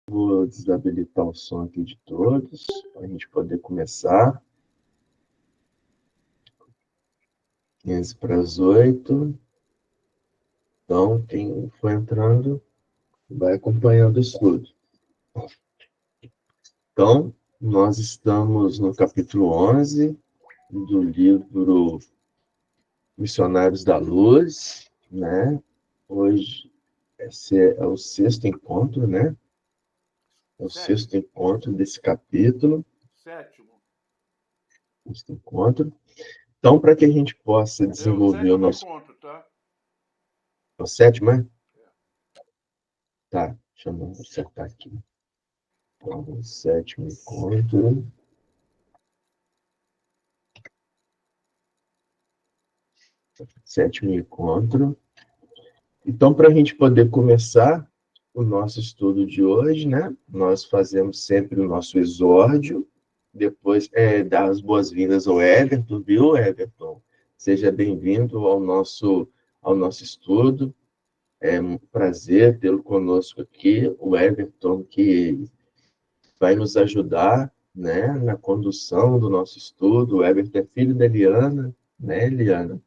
Vou desabilitar o som aqui de todos, para a gente poder começar. 15 para as 8. Então, quem for entrando, vai acompanhando o estudo. Então, nós estamos no capítulo 11 do livro Missionários da Luz, né? Hoje, esse é o sexto encontro, né? É o sexto encontro desse capítulo. Sétimo. Sexto encontro. Então, para que a gente possa desenvolver o nosso... encontro, tá? É o sétimo, é? Tá, deixa eu acertar aqui. Então, o sétimo encontro. Sétimo encontro. Então, para a gente poder começar o nosso estudo de hoje, né? Nós fazemos sempre o nosso exórdio, depois dar as boas-vindas ao Everton, viu, Everton? Seja bem-vindo ao nosso estudo. É um prazer tê-lo conosco aqui, o Everton, que vai nos ajudar, né, na condução do nosso estudo. O Everton é filho da Eliana, né, Eliana?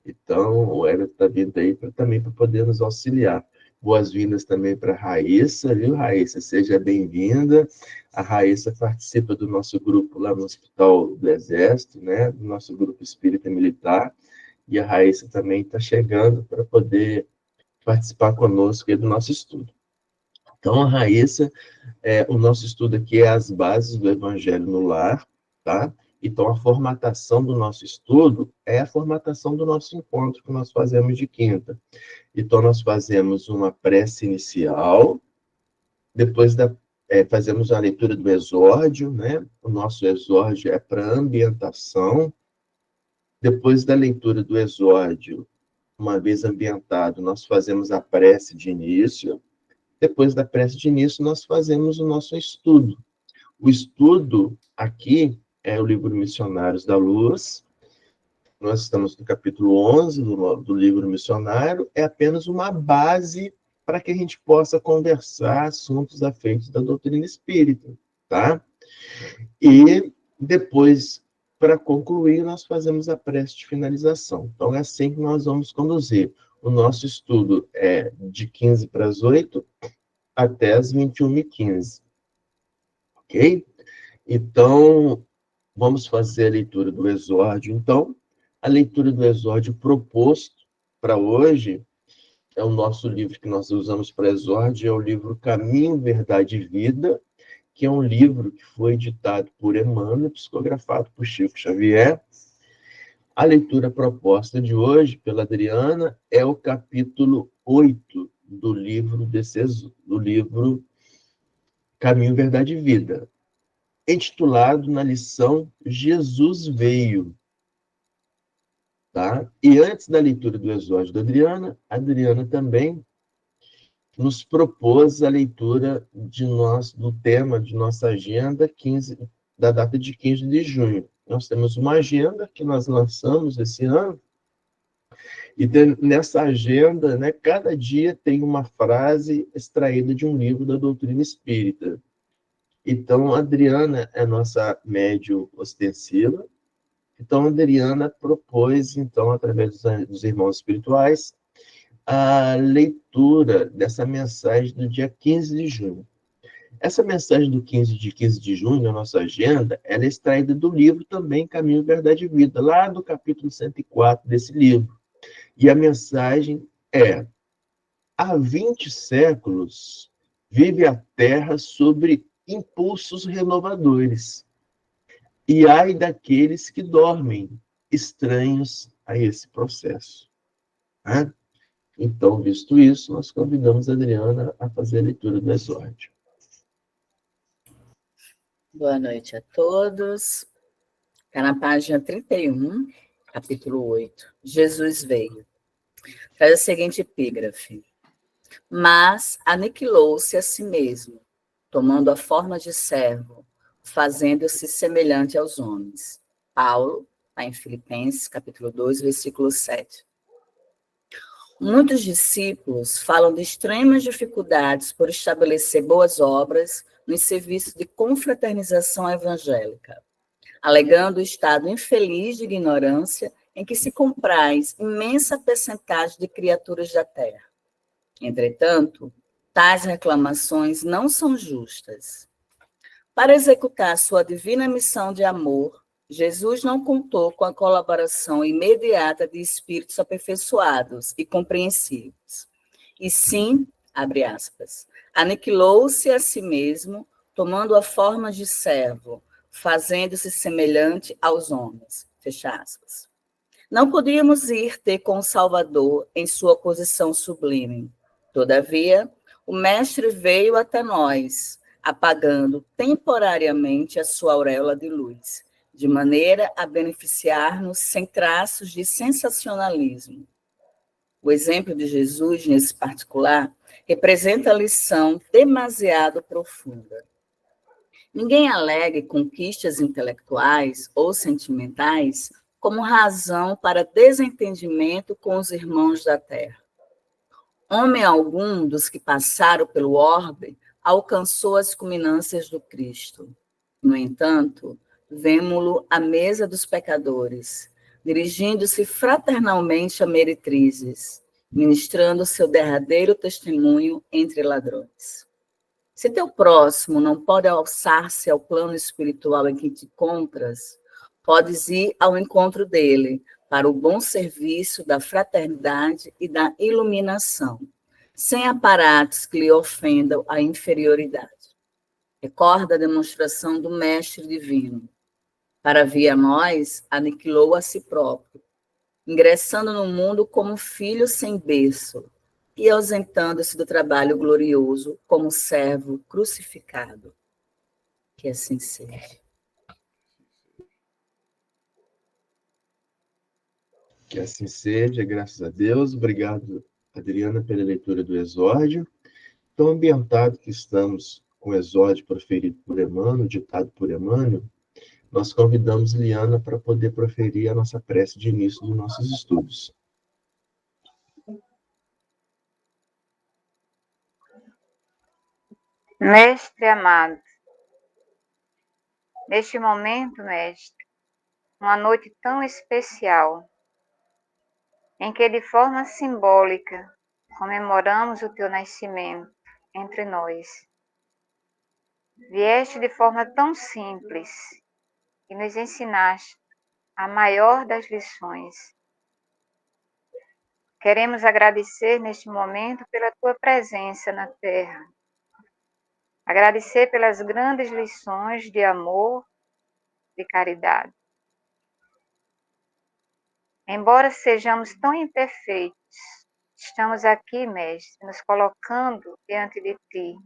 Então, o Everton está vindo aí também para poder nos auxiliar. Boas-vindas também para a Raíssa, viu, Raíssa? Seja bem-vinda. A Raíssa participa do nosso grupo lá no Hospital do Exército, né? Do nosso grupo Espírita Militar. E a Raíssa também está chegando para poder participar conosco aí do nosso estudo. Então, a Raíssa, o nosso estudo aqui é as bases do Evangelho no Lar, tá? Então, a formatação do nosso estudo é a formatação do nosso encontro que nós fazemos de quinta. Então, nós fazemos uma prece inicial, depois fazemos a leitura do exórdio, né? O nosso exórdio é para ambientação. Depois da leitura do exórdio, uma vez ambientado, nós fazemos a prece de início. Depois da prece de início, nós fazemos o nosso estudo. O estudo aqui é o livro Missionários da Luz. Nós estamos no capítulo 11 do livro Missionário. É apenas uma base para que a gente possa conversar assuntos afeitos da doutrina espírita, tá? E depois, para concluir, nós fazemos a prece de finalização. Então, é assim que nós vamos conduzir. O nosso estudo é de 15 para as 8 até as 21h15. Ok? Então, vamos fazer a leitura do exórdio. Então, a leitura do exórdio proposto para hoje é o nosso livro que nós usamos para exórdio, é o livro Caminho, Verdade e Vida, que é um livro que foi editado por Emmanuel, psicografado por Chico Xavier. A leitura proposta de hoje, pela Adriana, é o capítulo 8 do livro Caminho, Verdade e Vida, intitulado na lição Jesus Veio. Tá? E antes da leitura do exórdio da Adriana, a Adriana também nos propôs a leitura do tema de nossa agenda da data de 15 de junho. Nós temos uma agenda que nós lançamos esse ano, e nessa agenda, né, cada dia tem uma frase extraída de um livro da doutrina espírita. Então, a Adriana é nossa médium ostensiva. Então, a Adriana propôs, então, através dos irmãos espirituais, a leitura dessa mensagem do dia 15 de junho. Essa mensagem do 15 de junho, na nossa agenda, ela é extraída do livro também Caminho, Verdade e Vida, lá do capítulo 104 desse livro. E a mensagem é: há 20 séculos vive a Terra sobre impulsos renovadores. E ai daqueles que dormem, estranhos a esse processo. Né? Então, visto isso, nós convidamos a Adriana a fazer a leitura do exórdio. Boa noite a todos. Está na página 31, capítulo 8. Jesus veio. Traz a seguinte epígrafe: mas aniquilou-se a si mesmo, tomando a forma de servo, fazendo-se semelhante aos homens. Paulo, está em Filipenses, capítulo 2, versículo 7. Muitos discípulos falam de extremas dificuldades por estabelecer boas obras no serviço de confraternização evangélica, alegando o estado infeliz de ignorância em que se compraz imensa percentagem de criaturas da terra. Entretanto, tais reclamações não são justas. Para executar sua divina missão de amor, Jesus não contou com a colaboração imediata de espíritos aperfeiçoados e compreensivos. E sim, abre aspas, aniquilou-se a si mesmo, tomando a forma de servo, fazendo-se semelhante aos homens. Fecha aspas. Não podíamos ir ter com o Salvador em sua posição sublime. Todavia, o Mestre veio até nós, apagando temporariamente a sua auréola de luz, de maneira a beneficiar-nos sem traços de sensacionalismo. O exemplo de Jesus, nesse particular, representa a lição demasiado profunda. Ninguém alegue conquistas intelectuais ou sentimentais como razão para desentendimento com os irmãos da terra. Homem algum dos que passaram pelo orbe alcançou as culminâncias do Cristo. No entanto, vemo-lo à mesa dos pecadores, dirigindo-se fraternalmente a meretrizes, ministrando seu derradeiro testemunho entre ladrões. Se teu próximo não pode alçar-se ao plano espiritual em que te encontras, podes ir ao encontro dele para o bom serviço da fraternidade e da iluminação, sem aparatos que lhe ofendam a inferioridade. Recorda a demonstração do Mestre Divino. Para vir a nós, aniquilou a si próprio, ingressando no mundo como filho sem berço, e ausentando-se do trabalho glorioso como servo crucificado. Que assim seja. Que assim seja, graças a Deus. Obrigado, Adriana, pela leitura do exórdio. Tão ambientado que estamos com o exórdio proferido por Emmanuel, ditado por Emmanuel, nós convidamos Liana para poder proferir a nossa prece de início dos nossos estudos. Mestre amado, neste momento, Mestre, uma noite tão especial, em que de forma simbólica comemoramos o teu nascimento entre nós. Vieste de forma tão simples e nos ensinaste a maior das lições. Queremos agradecer neste momento pela tua presença na Terra. Agradecer pelas grandes lições de amor, de caridade. Embora sejamos tão imperfeitos, estamos aqui, Mestre, nos colocando diante de Ti,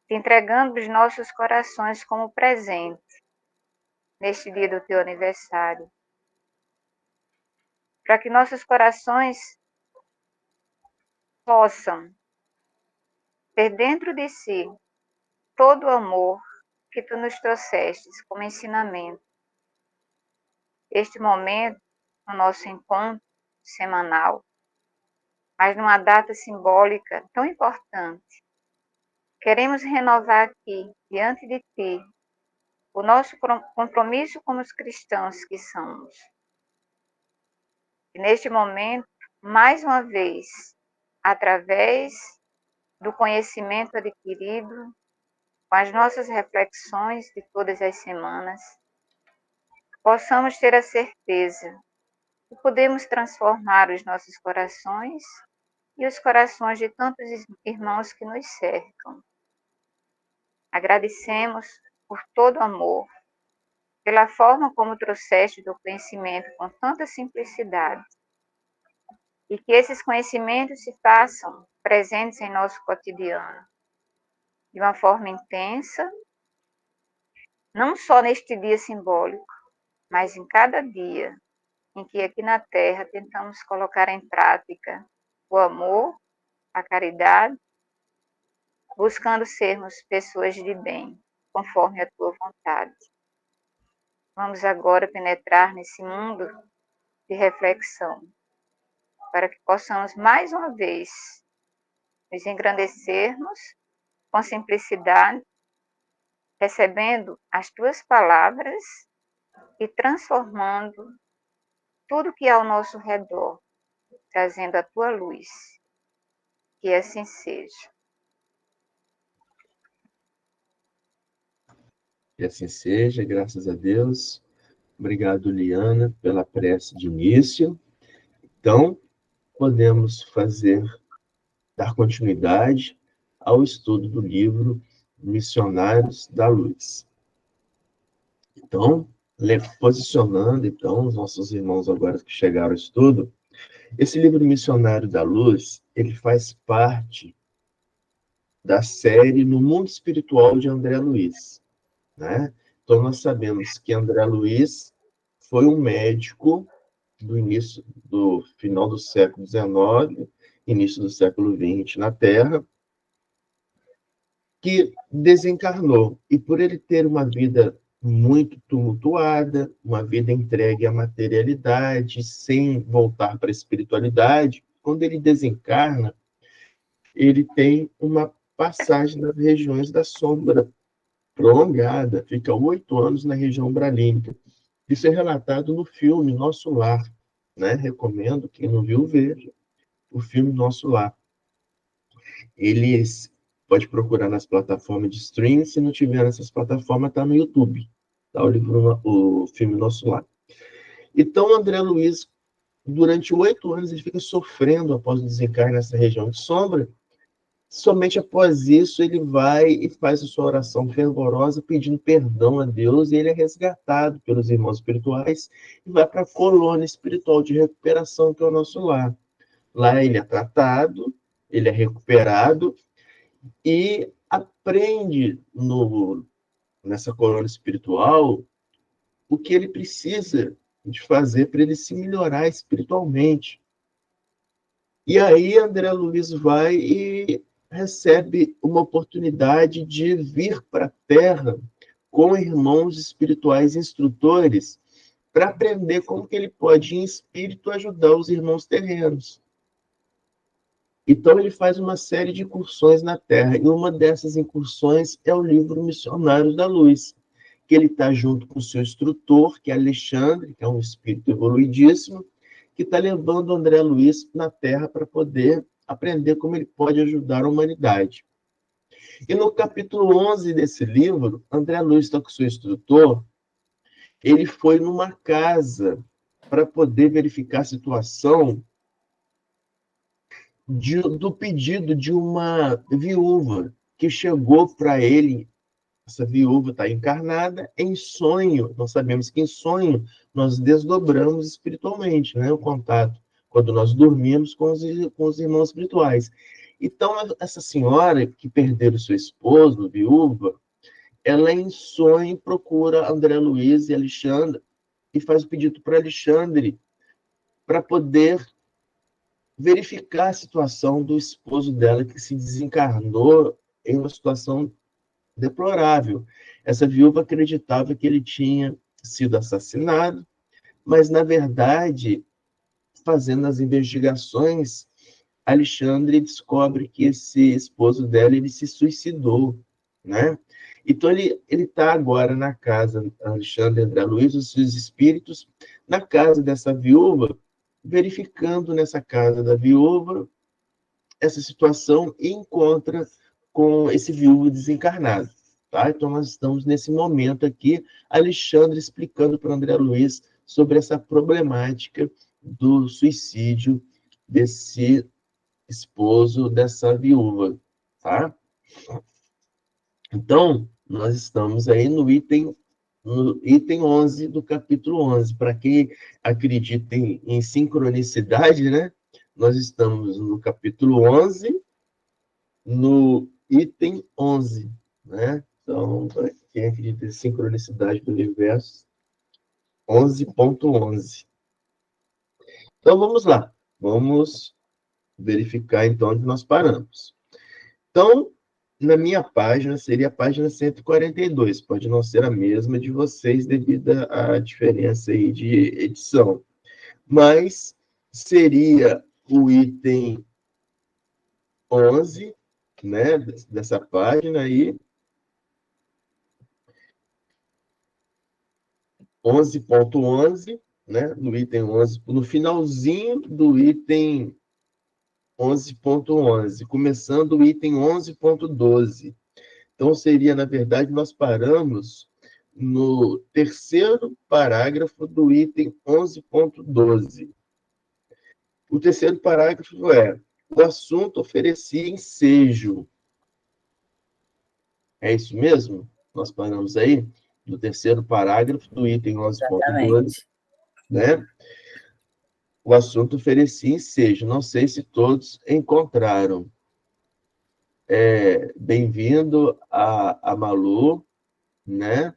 te entregando os nossos corações como presente neste dia do Teu aniversário, para que nossos corações possam ter dentro de si todo o amor que Tu nos trouxestes como ensinamento. Este momento, no nosso encontro semanal, mas numa data simbólica tão importante, queremos renovar aqui, diante de Ti, o nosso compromisso como os cristãos que somos. E neste momento, mais uma vez, através do conhecimento adquirido, com as nossas reflexões de todas as semanas, possamos ter a certeza que podemos transformar os nossos corações e os corações de tantos irmãos que nos cercam. Agradecemos por todo o amor, pela forma como trouxeste do conhecimento com tanta simplicidade, e que esses conhecimentos se façam presentes em nosso cotidiano, de uma forma intensa, não só neste dia simbólico, mas em cada dia em que aqui na Terra tentamos colocar em prática o amor, a caridade, buscando sermos pessoas de bem, conforme a tua vontade. Vamos agora penetrar nesse mundo de reflexão. para que possamos mais uma vez nos engrandecermos com simplicidade, recebendo as tuas palavras e transformando tudo que é ao nosso redor, trazendo a tua luz. Que assim seja. Que assim seja, graças a Deus. Obrigado, Liana, pela prece de início. Então, podemos dar continuidade ao estudo do livro Missionários da Luz. Então, posicionando então os nossos irmãos agora que chegaram ao estudo, esse livro Missionário da Luz, ele faz parte da série No Mundo Espiritual de André Luiz, né? Então, nós sabemos que André Luiz foi um médico do final do século XIX, início do século XX na Terra, que desencarnou. E por ele ter uma vida muito tumultuada, uma vida entregue à materialidade, sem voltar para a espiritualidade, quando ele desencarna, ele tem uma passagem nas regiões da sombra prolongada, fica 8 anos na região umbralínica. Isso é relatado no filme Nosso Lar, né? Recomendo, quem não viu, veja o filme Nosso Lar. Eles pode procurar nas plataformas de streaming, se não tiver nessas plataformas, está no YouTube, tá? O filme Nosso Lar. Então, André Luiz, durante 8 anos, ele fica sofrendo após o desencarne nessa região de sombra. Somente após isso, ele vai e faz a sua oração fervorosa, pedindo perdão a Deus, e ele é resgatado pelos irmãos espirituais e vai para a colônia espiritual de recuperação, que é o Nosso Lar. Lá ele é tratado, ele é recuperado e aprende nessa colônia espiritual o que ele precisa de fazer para ele se melhorar espiritualmente. E aí André Luiz vai e recebe uma oportunidade de vir para a Terra com irmãos espirituais instrutores para aprender como que ele pode, em espírito, ajudar os irmãos terrenos. Então, ele faz uma série de incursões na Terra, e uma dessas incursões é o livro Missionários da Luz, que ele está junto com o seu instrutor, que é Alexandre, que é um espírito evoluidíssimo, que está levando André Luiz na Terra para poder aprender como ele pode ajudar a humanidade. E no capítulo 11 desse livro, André Luiz está com o seu instrutor, ele foi numa casa para poder verificar a situação do pedido de uma viúva que chegou para ele. Essa viúva está encarnada em sonho. Nós sabemos que em sonho nós desdobramos espiritualmente, né, o contato, quando nós dormimos com os irmãos espirituais. Então, essa senhora que perdeu o seu esposo, viúva, ela em sonho procura André Luiz e Alexandre e faz o pedido para Alexandre para poder verificar a situação do esposo dela que se desencarnou em uma situação deplorável. Essa viúva acreditava que ele tinha sido assassinado, mas, na verdade, fazendo as investigações, Alexandre descobre que esse esposo dela ele se suicidou, né? Então, ele está agora na casa, Alexandre André Luiz, os seus espíritos, na casa dessa viúva, verificando nessa casa da viúva essa situação e encontra com esse viúvo desencarnado. Tá? Então, nós estamos nesse momento aqui, Alexandre explicando para André Luiz sobre essa problemática do suicídio desse esposo dessa viúva. Tá? Então, nós estamos aí no item 11 do capítulo 11. Para quem acredita em sincronicidade, né? Nós estamos no capítulo 11, no item 11, né? Então, para quem acredita em sincronicidade do universo, 11.11. Então, vamos lá. Vamos verificar, então, onde nós paramos. Então, na minha página, seria a página 142. Pode não ser a mesma de vocês, devido à diferença aí de edição. Mas seria o item 11, né, dessa página aí, 11.11, né, no item 11, no finalzinho do item 11.11, começando o item 11.12. Então, seria, na verdade, nós paramos no terceiro parágrafo do item 11.12. O terceiro parágrafo é: o assunto oferecia ensejo. É isso mesmo? Nós paramos aí no terceiro parágrafo do item 11.12, né? O assunto oferecia ensejo. Não sei se todos encontraram. Bem-vindo a Malu, né?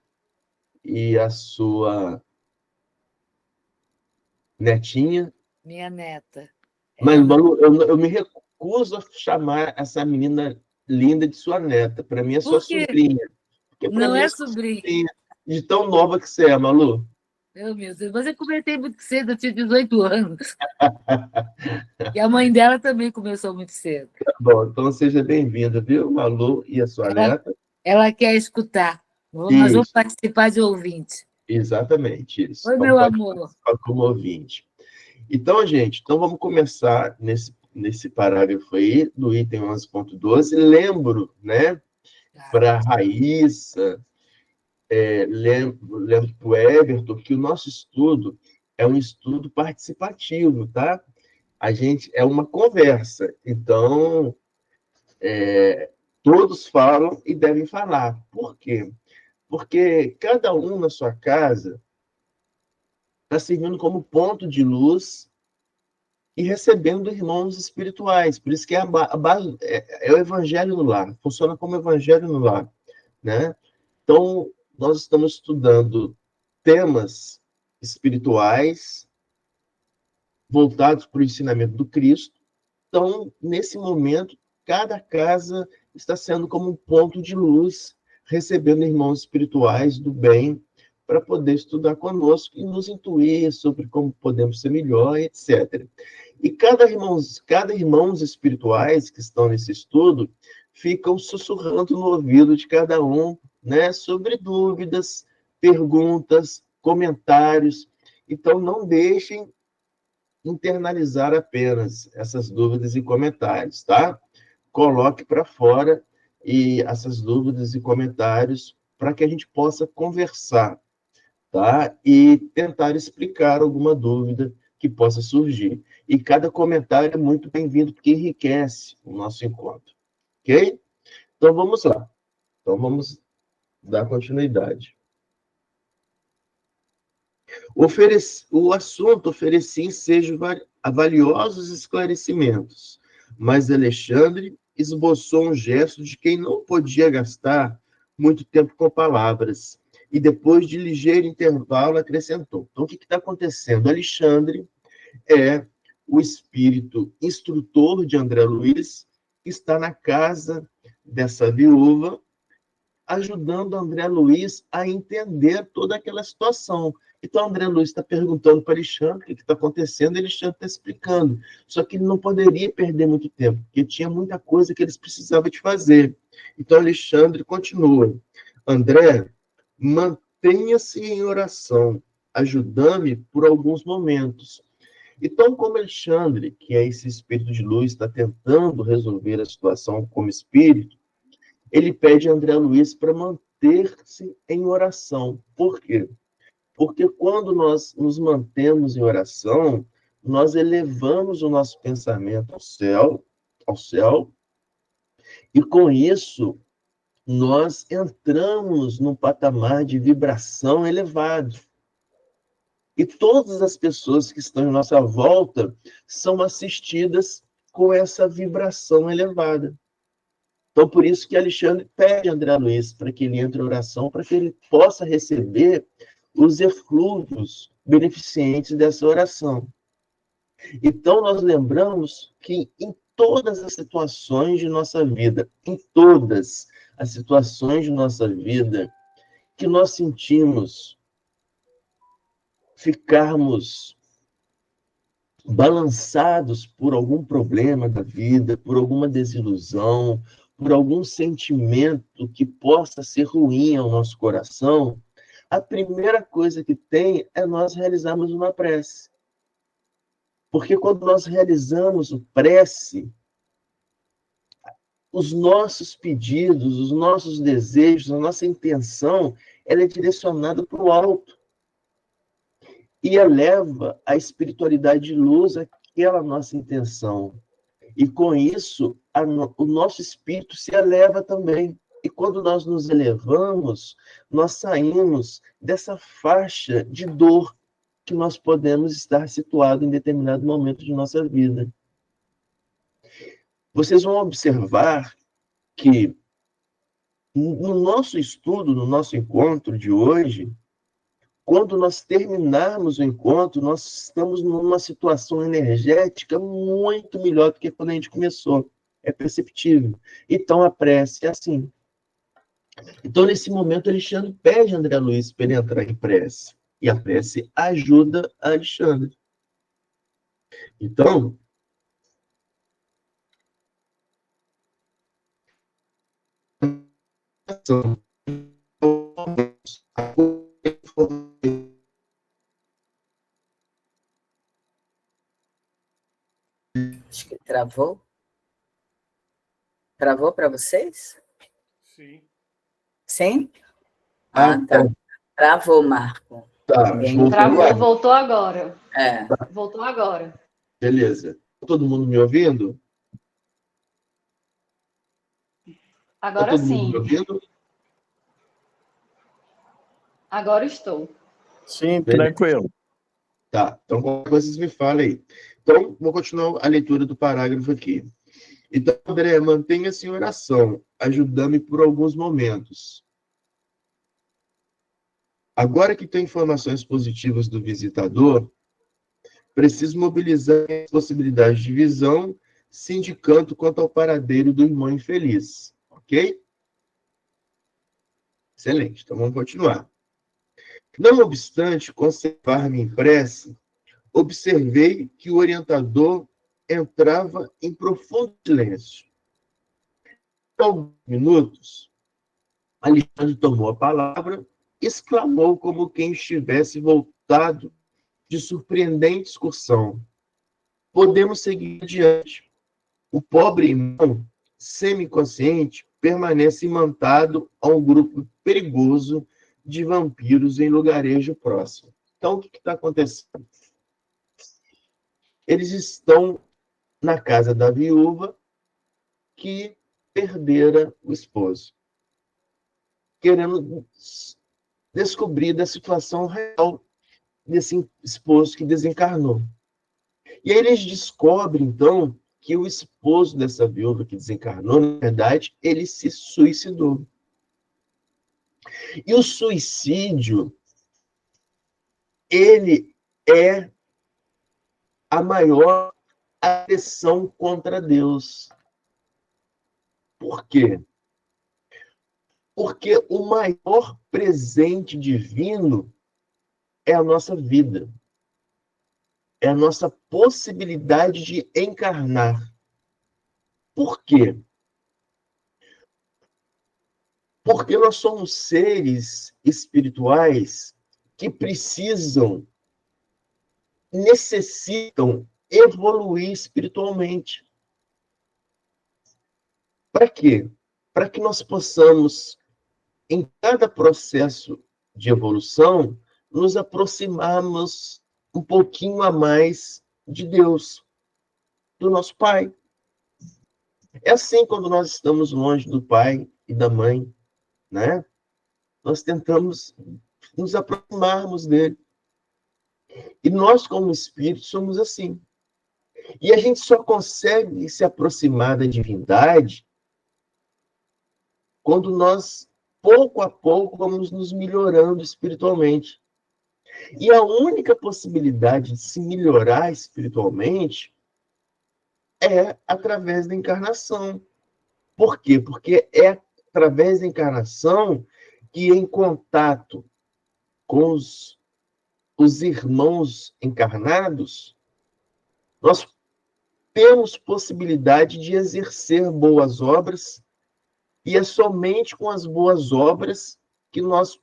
E a sua netinha. Minha neta. Mas, Malu, eu me recuso a chamar essa menina linda de sua neta. Para mim é sua Por quê? sobrinha. Porque para Não mim é sua sobrinha. de tão nova que você é, Malu. Meu Deus, mas eu comecei muito cedo, eu tinha 18 anos. E a mãe dela também começou muito cedo. Tá bom, então seja bem-vinda, viu, Malu e a sua neta? Ela quer escutar. Nós vamos Isso, participar de ouvinte. exatamente isso. Oi, Então meu pode amor. participar como ouvinte. Então, gente, vamos começar nesse parágrafo aí, do item 11.12. Lembro, né, para a Raíssa, lembro para o Everton, que o nosso estudo é um estudo participativo, tá? A gente é uma conversa. Então, todos falam e devem falar. Por quê? Porque cada um na sua casa está servindo como ponto de luz e recebendo irmãos espirituais. Por isso que a base é o evangelho no lar, funciona como evangelho no lar, né? Então, nós estamos estudando temas espirituais voltados para o ensinamento do Cristo. Então, nesse momento, cada casa está sendo como um ponto de luz, recebendo irmãos espirituais do bem, para poder estudar conosco e nos intuir sobre como podemos ser melhor, etc. E cada irmãos espirituais que estão nesse estudo ficam sussurrando no ouvido de cada um, né, sobre dúvidas, perguntas, comentários. Então, não deixem internalizar apenas essas dúvidas e comentários, tá? Coloque para fora e essas dúvidas e comentários para que a gente possa conversar, tá? E tentar explicar alguma dúvida que possa surgir. E cada comentário é muito bem-vindo, porque enriquece o nosso encontro, ok? Então vamos lá. Então vamos dar continuidade. O assunto oferecia ensejo a valiosos esclarecimentos, mas Alexandre esboçou um gesto de quem não podia gastar muito tempo com palavras, e depois de ligeiro intervalo acrescentou. Então, o que está acontecendo? Alexandre é o espírito instrutor de André Luiz, que está na casa dessa viúva, ajudando André Luiz a entender toda aquela situação. Então, André Luiz está perguntando para Alexandre o que está acontecendo, e Alexandre está explicando. Só que ele não poderia perder muito tempo, porque tinha muita coisa que eles precisavam de fazer. Então, Alexandre continua. André, mantenha-se em oração, ajudando-me por alguns momentos. Então, como Alexandre, que é esse espírito de luz, está tentando resolver a situação como espírito, ele pede a André Luiz para manter-se em oração. Por quê? Porque quando nós nos mantemos em oração, nós elevamos o nosso pensamento ao céu, e com isso nós entramos num patamar de vibração elevado. E todas as pessoas que estão em nossa volta são assistidas com essa vibração elevada. Então, por isso que Alexandre pede a André Luiz para que ele entre em oração, para que ele possa receber os eflúvios beneficentes dessa oração. Então, nós lembramos que em todas as situações de nossa vida, em todas as situações de nossa vida, que nós sentimos ficarmos balançados por algum problema da vida, por alguma desilusão, por algum sentimento que possa ser ruim ao nosso coração, a primeira coisa que tem é nós realizarmos uma prece. Porque quando nós realizamos o prece, os nossos pedidos, os nossos desejos, a nossa intenção, ela é direcionada para o alto e eleva a espiritualidade de luz àquela nossa intenção. E com isso, o nosso espírito se eleva também. E quando nós nos elevamos, nós saímos dessa faixa de dor que nós podemos estar situados em determinado momento de nossa vida. Vocês vão observar que no nosso estudo, no nosso encontro de hoje, quando nós terminarmos o encontro, nós estamos numa situação energética muito melhor do que quando a gente começou. É perceptível. Então, a prece é assim. Então, nesse momento, Alexandre pede a André Luiz para ele entrar em prece. E a prece ajuda a Alexandre. Então, Acho que travou. Travou para vocês? Sim. Sim? Ah, tá. Travou, Marco. Tá, Travou, voltou agora. É. Voltou agora. Beleza. Todo mundo me ouvindo? Agora todo sim. Mundo me ouvindo? Agora estou. Sim, Beleza. tranquilo. Tá, então qualquer coisa vocês me falem aí. Então, vou continuar a leitura do parágrafo aqui. Então, André, mantenha-se em oração, ajudando-me por alguns momentos. Agora que tenho informações positivas do visitador, preciso mobilizar as possibilidades de visão, se indicando quanto ao paradeiro do irmão infeliz. Ok? Excelente, então vamos continuar. Não obstante conservar-me em prece, observei que o orientador entrava em profundo silêncio. Por alguns minutos, Alexandre tomou a palavra, exclamou como quem estivesse voltado de surpreendente excursão. Podemos seguir adiante. O pobre irmão, semiconsciente, permanece imantado a um grupo perigoso de vampiros em lugarejo próximo. Então, o que está acontecendo? Eles estão na casa da viúva que perdera o esposo, querendo descobrir da situação real desse esposo que desencarnou. E aí eles descobrem, então, que o esposo dessa viúva que desencarnou, na verdade, ele se suicidou. E o suicídio, ele é a maior agressão contra Deus. Por quê? Porque o maior presente divino é a nossa vida. É a nossa possibilidade de encarnar. Por quê? Porque nós somos seres espirituais que necessitam evoluir espiritualmente. Para quê? Para que nós possamos, em cada processo de evolução, nos aproximarmos um pouquinho a mais de Deus, do nosso Pai. É assim quando nós estamos longe do Pai e da Mãe, né? Nós tentamos nos aproximarmos dele. E nós, como espíritos, somos assim. E a gente só consegue se aproximar da divindade quando nós, pouco a pouco, vamos nos melhorando espiritualmente. E a única possibilidade de se melhorar espiritualmente é através da encarnação. Por quê? Porque é através da encarnação que, em contato com os irmãos encarnados, Nós temos possibilidade de exercer boas obras, e é somente com as boas obras que nós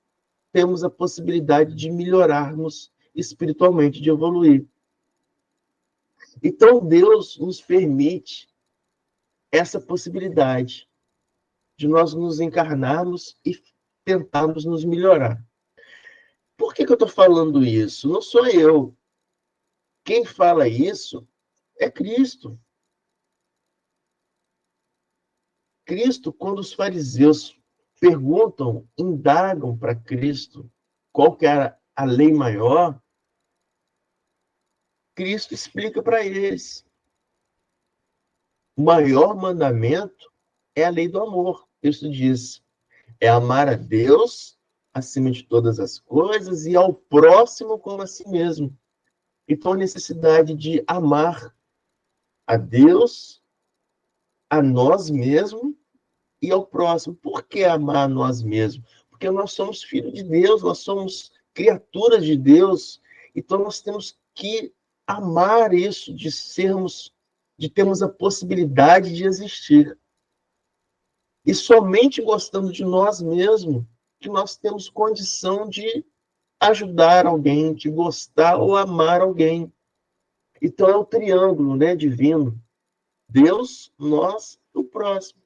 temos a possibilidade de melhorarmos espiritualmente, de evoluir. Então, Deus nos permite essa possibilidade de nós nos encarnarmos e tentarmos nos melhorar. Por que eu estou falando isso? Não sou eu. Quem fala isso é Cristo. Cristo, quando os fariseus perguntam, indagam para Cristo qual que era a lei maior, Cristo explica para eles. O maior mandamento é a lei do amor. Cristo diz, é amar a Deus acima de todas as coisas e ao próximo como a si mesmo. Então, a necessidade de amar a Deus, a nós mesmos e ao próximo. Por que amar a nós mesmos? Porque nós somos filhos de Deus, nós somos criaturas de Deus. Então, nós temos que amar isso, de termos a possibilidade de existir. E somente gostando de nós mesmos que nós temos condição de ajudar alguém, de gostar ou amar alguém. Então é o triângulo, né, divino. Deus, nós e o próximo.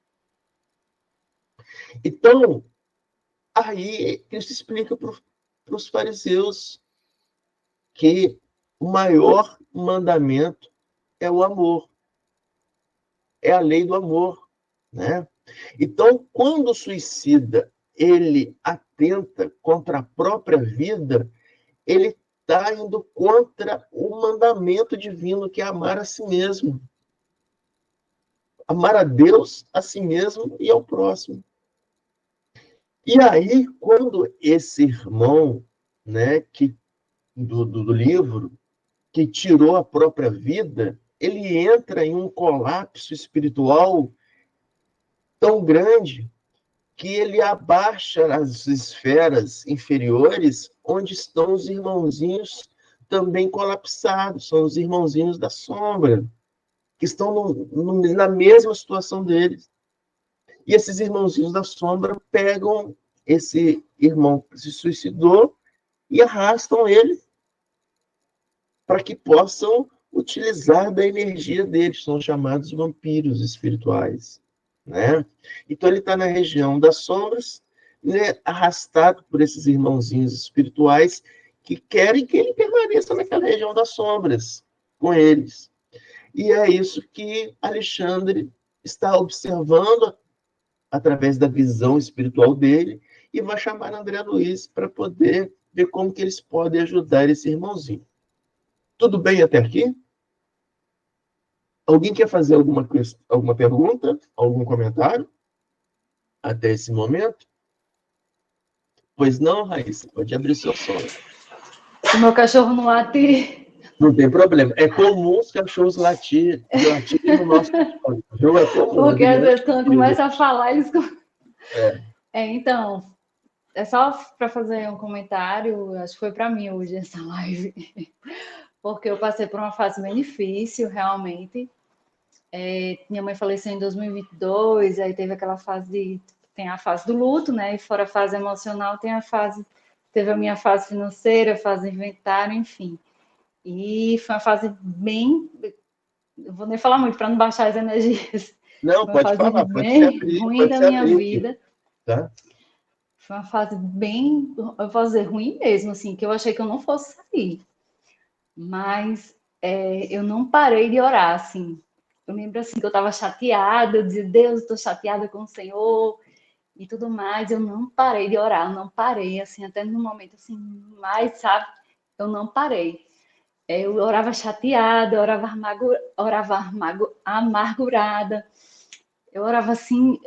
Então, aí Cristo explica para os fariseus que o maior mandamento é o amor. É a lei do amor, né? Então, quando o suicida ele atenta contra a própria vida, ele está indo contra o mandamento divino, que é amar a si mesmo. Amar a Deus, a si mesmo e ao próximo. E aí, quando esse irmão, né, do livro, que tirou a própria vida, ele entra em um colapso espiritual tão grande que ele abaixa as esferas inferiores, onde estão os irmãozinhos também colapsados, são os irmãozinhos da sombra, que estão na mesma situação deles. E esses irmãozinhos da sombra pegam esse irmão que se suicidou e arrastam ele para que possam utilizar da energia deles, são chamados vampiros espirituais. Né? Então ele está na região das sombras, né, arrastado por esses irmãozinhos espirituais que querem que ele permaneça naquela região das sombras com eles. E é isso que Alexandre está observando através da visão espiritual dele e vai chamar André Luiz para poder ver como que eles podem ajudar esse irmãozinho. Tudo bem até aqui? Alguém quer fazer alguma pergunta? Algum comentário? Até esse momento? Pois não, Raíssa? Pode abrir seu som. O meu cachorro não late. Não tem problema. É comum os cachorros latirem no nosso cachorro. É comum. Porque às vezes quando começa a falar, eles... Então, é só para fazer um comentário, acho que foi para mim hoje essa live. Porque eu passei por uma fase bem difícil, realmente. Minha mãe faleceu em 2022, aí teve aquela fase tem a fase do luto, né? E fora a fase emocional, teve a minha fase financeira, fase inventário, enfim. E foi uma fase bem, não vou nem falar muito para não baixar as energias. Não, foi uma pode fase falar, bem pode ruim da minha vida. Tá? Foi uma fase bem, eu posso dizer, ruim mesmo, assim, que eu achei que eu não fosse sair. Mas eu não parei de orar, assim. Eu lembro assim que eu estava chateada, eu dizia, Deus, estou chateada com o Senhor e tudo mais. Eu não parei de orar, eu não parei, assim, até no momento assim, mais, sabe? Eu não parei. Eu orava chateada, orava amargurada. Eu orava assim,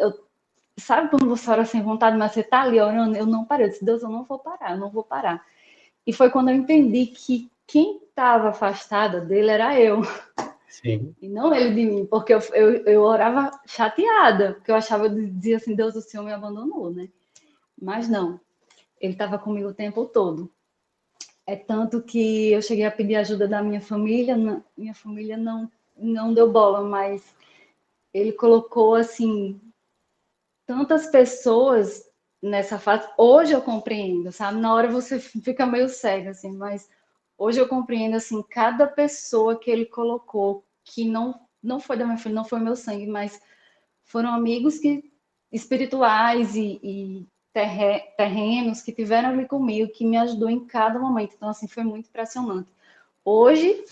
sabe quando você ora sem vontade, mas você tá ali orando? Eu não parei, eu disse, Deus, eu não vou parar, eu não vou parar. E foi quando eu entendi que quem estava afastada dele era eu. Sim. E não ele de mim, porque eu orava chateada, porque eu achava, dizia assim, Deus, o Senhor me abandonou, né? Mas não, ele estava comigo o tempo todo. É tanto que eu cheguei a pedir ajuda da minha família não deu bola, mas ele colocou assim tantas pessoas nessa fase. Hoje eu compreendo, sabe? Na hora você fica meio cego assim, mas hoje eu compreendo assim cada pessoa que ele colocou que não foi da minha filha, não foi meu sangue, mas foram amigos que espirituais e terrenos que tiveram ali comigo, que me ajudou em cada momento. Então, assim, foi muito impressionante. Hoje,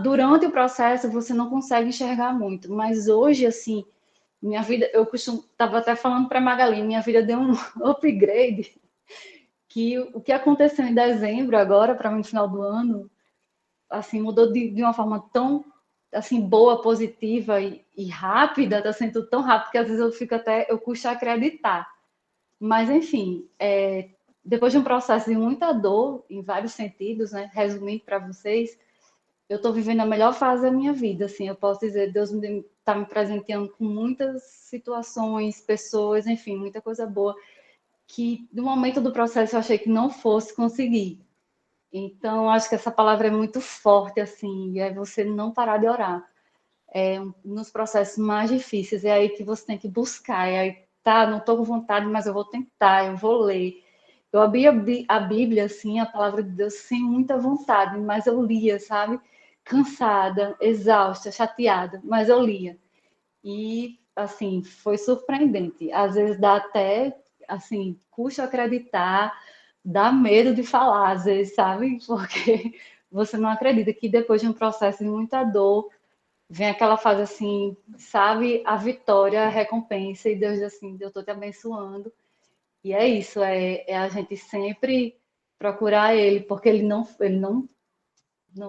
durante o processo, você não consegue enxergar muito, mas hoje, assim, minha vida, eu costumo, estava até falando para a Magali, minha vida deu um upgrade, que o que aconteceu em dezembro, agora, para mim, no final do ano, assim, mudou de uma forma tão assim boa, positiva e rápida, tá sendo tudo tão rápido que às vezes eu custo acreditar. Mas enfim, depois de um processo de muita dor em vários sentidos, né, resumindo para vocês, eu estou vivendo a melhor fase da minha vida, assim, eu posso dizer, Deus está me presenteando com muitas situações, pessoas, enfim, muita coisa boa que no momento do processo eu achei que não fosse conseguir. Então, acho que essa palavra é muito forte, assim, e é você não parar de orar. Nos processos mais difíceis, é aí que você tem que buscar, é aí, tá, não estou com vontade, mas eu vou tentar, eu vou ler. Eu abri a Bíblia, assim, a palavra de Deus, sem muita vontade, mas eu lia, sabe? Cansada, exausta, chateada, mas eu lia. E, assim, foi surpreendente. Às vezes dá até, assim, custa acreditar, dá medo de falar, às vezes, sabe? Porque você não acredita que depois de um processo de muita dor, vem aquela fase assim, sabe? A vitória, a recompensa, e Deus diz assim, eu estou te abençoando. E é isso, é a gente sempre procurar Ele, porque ele não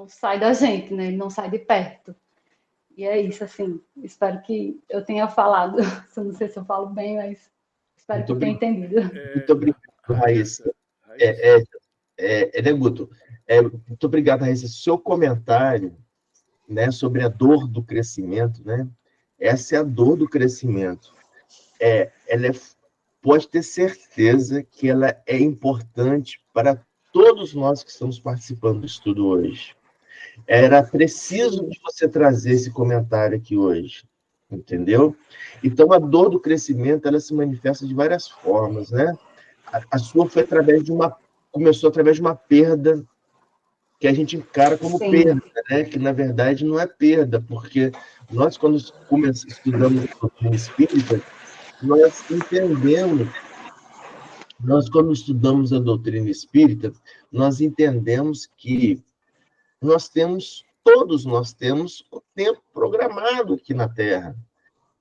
sai da gente, né? Ele não sai de perto. E é isso, assim. Espero que eu tenha falado. Eu não sei se eu falo bem, mas espero Muito que tenha obrigado. entendido. Muito obrigado, Raíssa. É, Neguto, muito obrigado, Raíssa. Seu comentário, né, sobre a dor do crescimento, né? Essa é a dor do crescimento. Ela pode ter certeza que ela é importante para todos nós que estamos participando do estudo hoje. Era preciso de você trazer esse comentário aqui hoje, entendeu? Então, a dor do crescimento, ela se manifesta de várias formas, né? A sua foi começou através de uma perda que a gente encara como Sim, perda, né? Que na verdade não é perda, porque nós, quando estudamos a doutrina espírita, nós entendemos, quando estudamos a doutrina espírita, nós entendemos que todos nós temos o tempo programado aqui na Terra.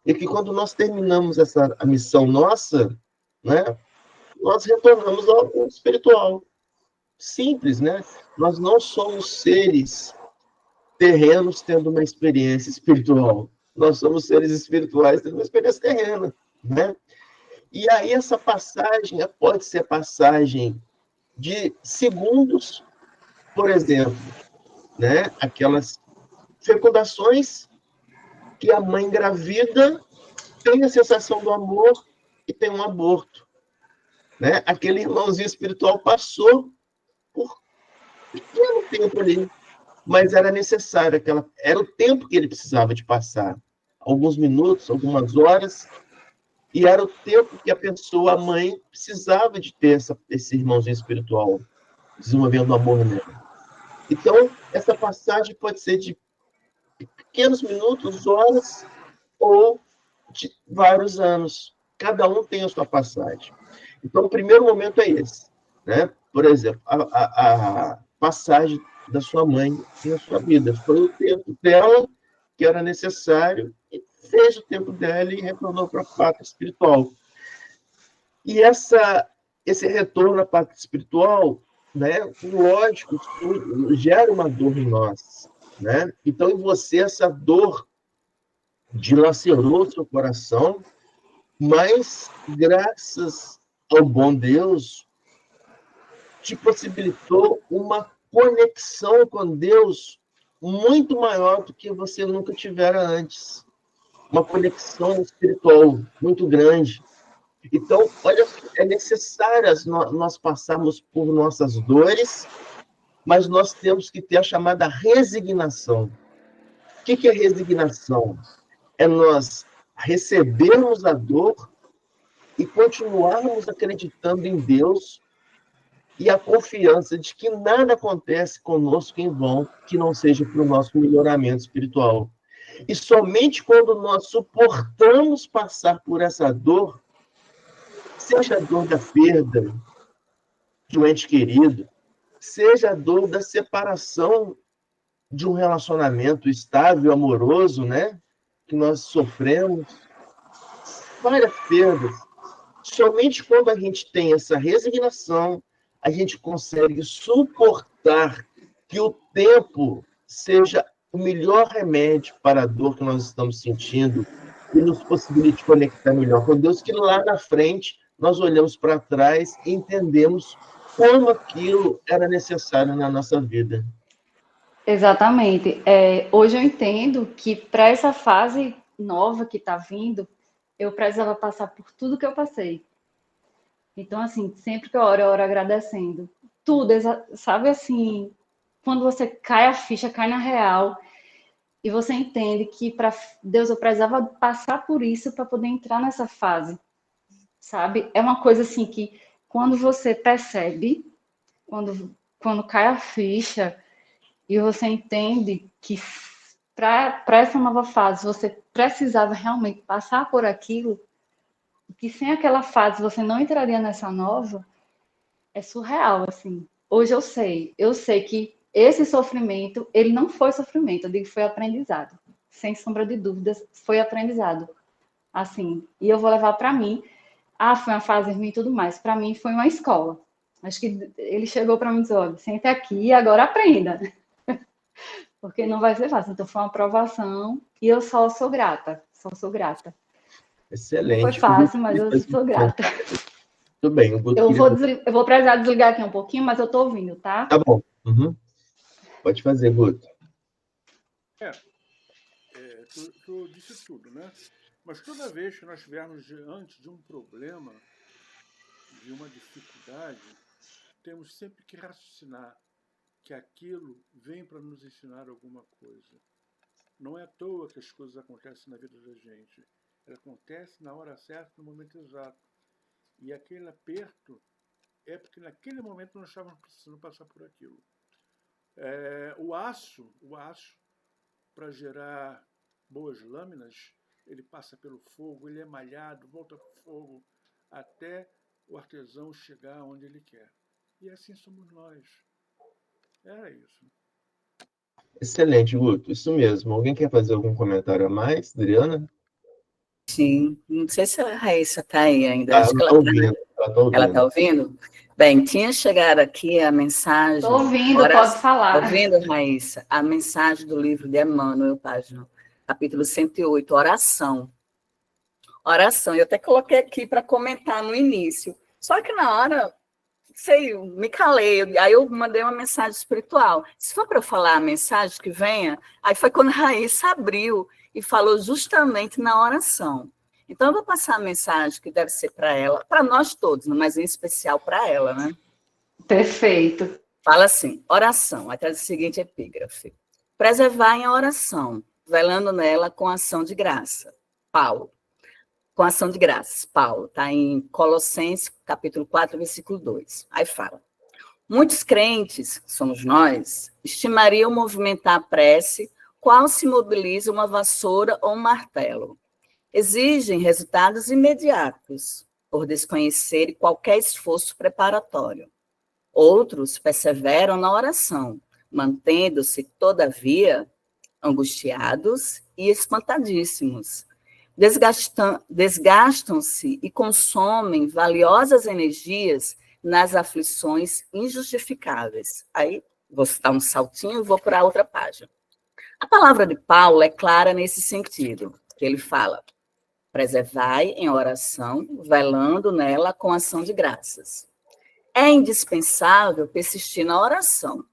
E que quando nós terminamos a missão nossa, né, nós retornamos ao mundo espiritual. Simples, né? Nós não somos seres terrenos tendo uma experiência espiritual. Nós somos seres espirituais tendo uma experiência terrena, né? E aí essa passagem pode ser passagem de segundos, por exemplo, né? Aquelas fecundações que a mãe engravida tem a sensação do amor e tem um aborto, né? Aquele irmãozinho espiritual passou por pequeno tempo ali, mas era necessário, era o tempo que ele precisava de passar, alguns minutos, algumas horas, e era o tempo que a mãe, precisava de ter esse irmãozinho espiritual desenvolvendo amor nela. Então, essa passagem pode ser de pequenos minutos, horas, ou de vários anos. Cada um tem a sua passagem. Então, o primeiro momento é esse, né? Por exemplo, a passagem da sua mãe na sua vida. Foi o tempo dela que era necessário e fez o tempo dela e retornou para a pátria espiritual. E esse retorno à pátria espiritual, né, lógico, gera uma dor em nós, né? Então, em você, essa dor dilacerou seu coração, mas graças ao bom Deus, te possibilitou uma conexão com Deus muito maior do que você nunca tivera antes. Uma conexão espiritual muito grande. Então, olha, é necessário nós passarmos por nossas dores mas nós temos que ter a chamada resignação. O que é resignação? É nós recebermos a dor e continuarmos acreditando em Deus e a confiança de que nada acontece conosco em vão que não seja para o nosso melhoramento espiritual. E somente quando nós suportamos passar por essa dor, seja a dor da perda de um ente querido, seja a dor da separação de um relacionamento estável, amoroso, né? Que nós sofremos, várias perdas. Somente quando a gente tem essa resignação, a gente consegue suportar que o tempo seja o melhor remédio para a dor que nós estamos sentindo e nos possibilite conectar melhor com Deus, que lá na frente nós olhamos para trás e entendemos como aquilo era necessário na nossa vida. Exatamente. Hoje eu entendo que para essa fase nova que está vindo, eu precisava passar por tudo que eu passei. Então, assim, sempre que eu oro agradecendo. Tudo, sabe assim, quando você cai a ficha, cai na real, e você entende que para Deus eu precisava passar por isso para poder entrar nessa fase, sabe? É uma coisa assim que quando você percebe, quando cai a ficha e você entende que para essa nova fase você precisava realmente passar por aquilo, que sem aquela fase você não entraria nessa nova, é surreal, assim. Hoje eu sei que esse sofrimento, ele não foi sofrimento, eu digo que foi aprendizado. Sem sombra de dúvidas, foi aprendizado. Assim, e eu vou levar para mim, foi uma fase ruim e tudo mais. Para mim foi uma escola. Acho que ele chegou para mim e disse, olha, senta aqui e agora aprenda. Porque não vai ser fácil. Então foi uma aprovação e eu só sou grata. Só sou grata. Excelente. Não foi fácil, mas eu sou grata. Tudo bem. Eu vou precisar desligar aqui um pouquinho, mas eu estou ouvindo, tá? Tá bom. Uhum. Pode fazer, Guto. Tu disse tudo, né? Mas toda vez que nós estivermos diante de um problema, de uma dificuldade, temos sempre que raciocinar que aquilo vem para nos ensinar alguma coisa. Não é à toa que as coisas acontecem na vida da gente. Ela acontece na hora certa, no momento exato. E aquele aperto é porque naquele momento nós estávamos precisando passar por aquilo. O aço, para gerar boas lâminas, ele passa pelo fogo, ele é malhado, volta para o fogo, até o artesão chegar onde ele quer. E assim somos nós. Era isso. Excelente, Guto. Isso mesmo. Alguém quer fazer algum comentário a mais, Adriana? Sim, não sei se a Raíssa está aí ainda. Ela Acho que está ouvindo. Ela está ouvindo? Bem, tinha chegado aqui a mensagem... Estou ouvindo, pode falar. Está ouvindo, Raíssa? A mensagem do livro de Emmanuel, página, capítulo 108, oração. Oração, eu até coloquei aqui para comentar no início. Só que na hora, eu me calei, aí eu mandei uma mensagem espiritual. Se for para eu falar a mensagem que venha, aí foi quando a Raíssa abriu e falou justamente na oração. Então, eu vou passar a mensagem que deve ser para ela, para nós todos, mas em especial para ela, né? Perfeito. Fala assim, oração, até o seguinte epígrafe. Preservar em oração, velando nela com ação de graça. Paulo. Com ação de graças, Paulo. Está em Colossenses, capítulo 4, versículo 2. Aí fala. Muitos crentes, somos nós, estimariam movimentar a prece, qual se mobiliza uma vassoura ou um martelo. Exigem resultados imediatos, por desconhecerem qualquer esforço preparatório. Outros perseveram na oração, mantendo-se, todavia, angustiados e espantadíssimos. Desgastam-se e consomem valiosas energias nas aflições injustificáveis. Aí, vou dar um saltinho e vou para outra página. A palavra de Paulo é clara nesse sentido, que ele fala, preservai em oração, velando nela com ação de graças. É indispensável persistir na oração,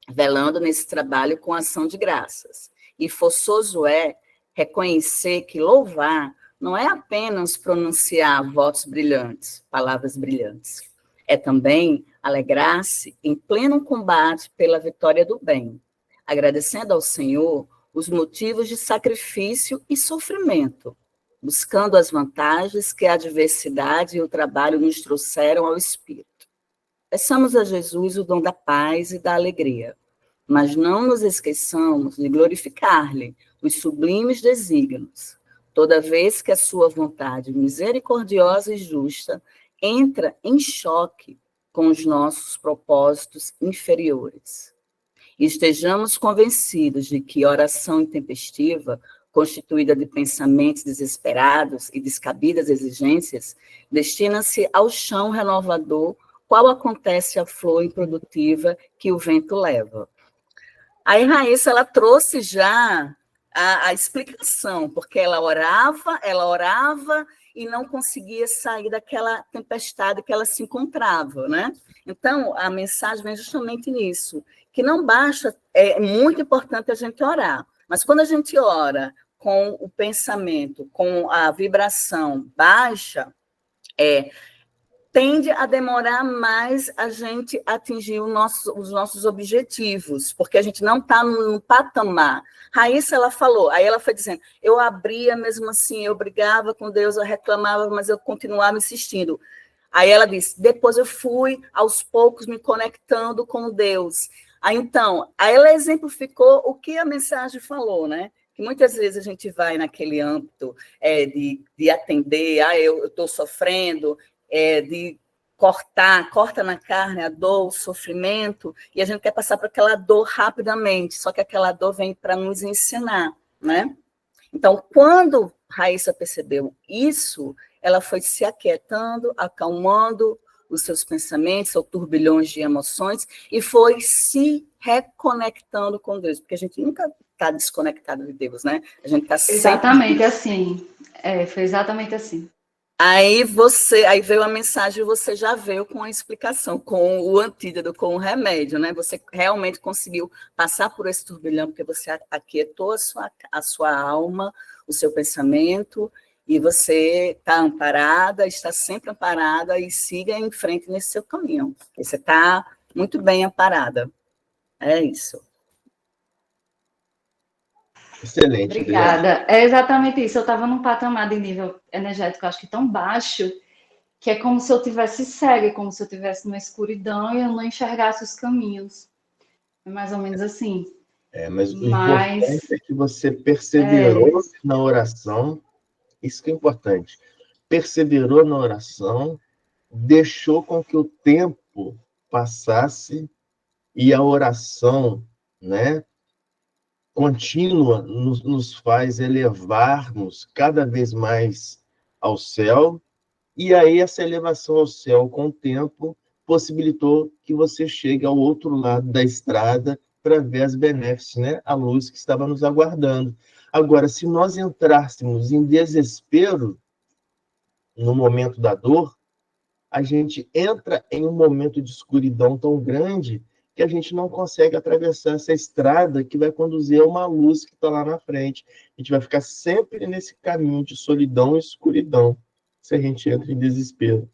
velando nesse trabalho com ação de graças. E forçoso é reconhecer que louvar não é apenas pronunciar votos brilhantes, palavras brilhantes, É também alegrar-se em pleno combate pela vitória do bem, agradecendo ao Senhor os motivos de sacrifício e sofrimento, buscando as vantagens que a adversidade e o trabalho nos trouxeram ao espírito. Peçamos a Jesus o dom da paz e da alegria, mas não nos esqueçamos de glorificar-lhe os sublimes desígnios, toda vez que a sua vontade misericordiosa e justa entra em choque com os nossos propósitos inferiores. E estejamos convencidos de que oração intempestiva, constituída de pensamentos desesperados e descabidas exigências, destina-se ao chão renovador, qual acontece a flor improdutiva que o vento leva. Aí, Raíssa, ela trouxe já a explicação, porque ela orava e não conseguia sair daquela tempestade que ela se encontrava, né? Então, a mensagem vem justamente nisso, que não basta, é muito importante a gente orar, mas quando a gente ora com o pensamento, com a vibração baixa, tende a demorar mais a gente atingir os nossos objetivos, porque a gente não está no patamar. Raíssa, ela falou, aí ela foi dizendo, eu abria mesmo assim, eu brigava com Deus, eu reclamava, mas eu continuava insistindo. Aí ela disse, depois eu fui, aos poucos, me conectando com Deus. Aí ela exemplificou o que a mensagem falou, né? Que muitas vezes a gente vai naquele âmbito de atender, eu estou sofrendo, de corta na carne a dor, o sofrimento, e a gente quer passar por aquela dor rapidamente, só que aquela dor vem para nos ensinar, né? Então, quando Raíssa percebeu isso, ela foi se aquietando, acalmando os seus pensamentos, seus turbilhões de emoções, e foi se reconectando com Deus, porque a gente nunca está desconectado de Deus, né? A gente está sempre... Exatamente assim. Foi exatamente assim. Aí veio a mensagem e você já veio com a explicação, com o antídoto, com o remédio, né? Você realmente conseguiu passar por esse turbilhão, porque você aquietou a sua alma, o seu pensamento, e você está amparada, está sempre amparada, e siga em frente nesse seu caminho. Você está muito bem amparada. É isso. Excelente, Obrigada. Adriana. É exatamente isso. Eu estava num patamar de nível energético, acho que tão baixo, que é como se eu tivesse cega, como se eu tivesse numa escuridão e eu não enxergasse os caminhos. É mais ou menos assim. Mas o importante é que você perseverou na oração, isso que é importante. Perseverou na oração, deixou com que o tempo passasse e a oração, né, contínua nos faz elevarmos cada vez mais ao céu, e aí essa elevação ao céu com o tempo possibilitou que você chegue ao outro lado da estrada para ver as benéficas, né? A luz que estava nos aguardando. Agora, se nós entrássemos em desespero no momento da dor, a gente entra em um momento de escuridão tão grande que a gente não consegue atravessar essa estrada que vai conduzir a uma luz que está lá na frente. A gente vai ficar sempre nesse caminho de solidão e escuridão, se a gente entra em desespero.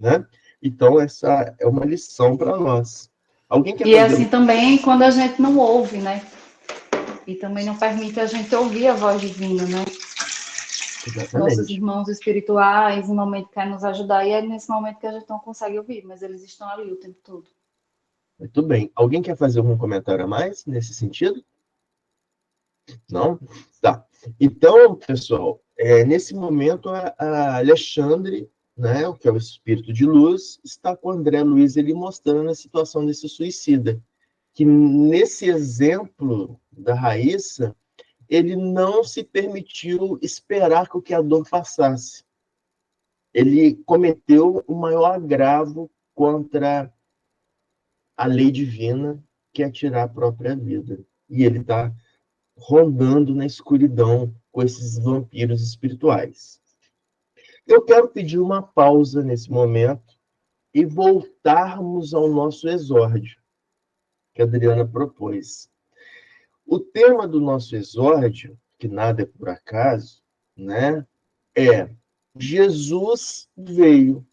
Né? Então, essa é uma lição para nós. Alguém quer E fazer... assim também quando a gente não ouve, né? E também não permite a gente ouvir a voz divina, né? Exatamente. Nossos irmãos espirituais, no momento que querem nos ajudar, e é nesse momento que a gente não consegue ouvir, mas eles estão ali o tempo todo. Muito bem. Alguém quer fazer algum comentário a mais nesse sentido? Não? Tá. Então, pessoal, nesse momento, a Alexandre, né, que é o espírito de luz, está com o André Luiz ele mostrando a situação desse suicida. Que nesse exemplo da Raíssa, ele não se permitiu esperar que a dor passasse. Ele cometeu o maior agravo contra a lei divina, que é tirar a própria vida. E ele está rondando na escuridão com esses vampiros espirituais. Eu quero pedir uma pausa nesse momento e voltarmos ao nosso exórdio, que a Adriana propôs. O tema do nosso exórdio, que nada é por acaso, né, é Jesus veio.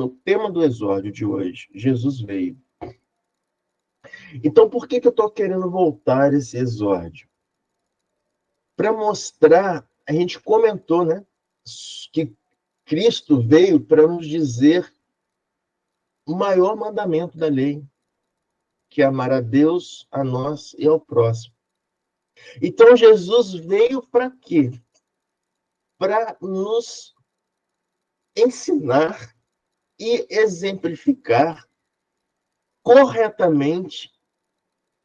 o tema do exórdio de hoje, Jesus veio. Então, por que eu estou querendo voltar esse exórdio? Para mostrar, a gente comentou, né, que Cristo veio para nos dizer o maior mandamento da lei, que é amar a Deus, a nós e ao próximo. Então, Jesus veio para quê? Para nos ensinar e exemplificar corretamente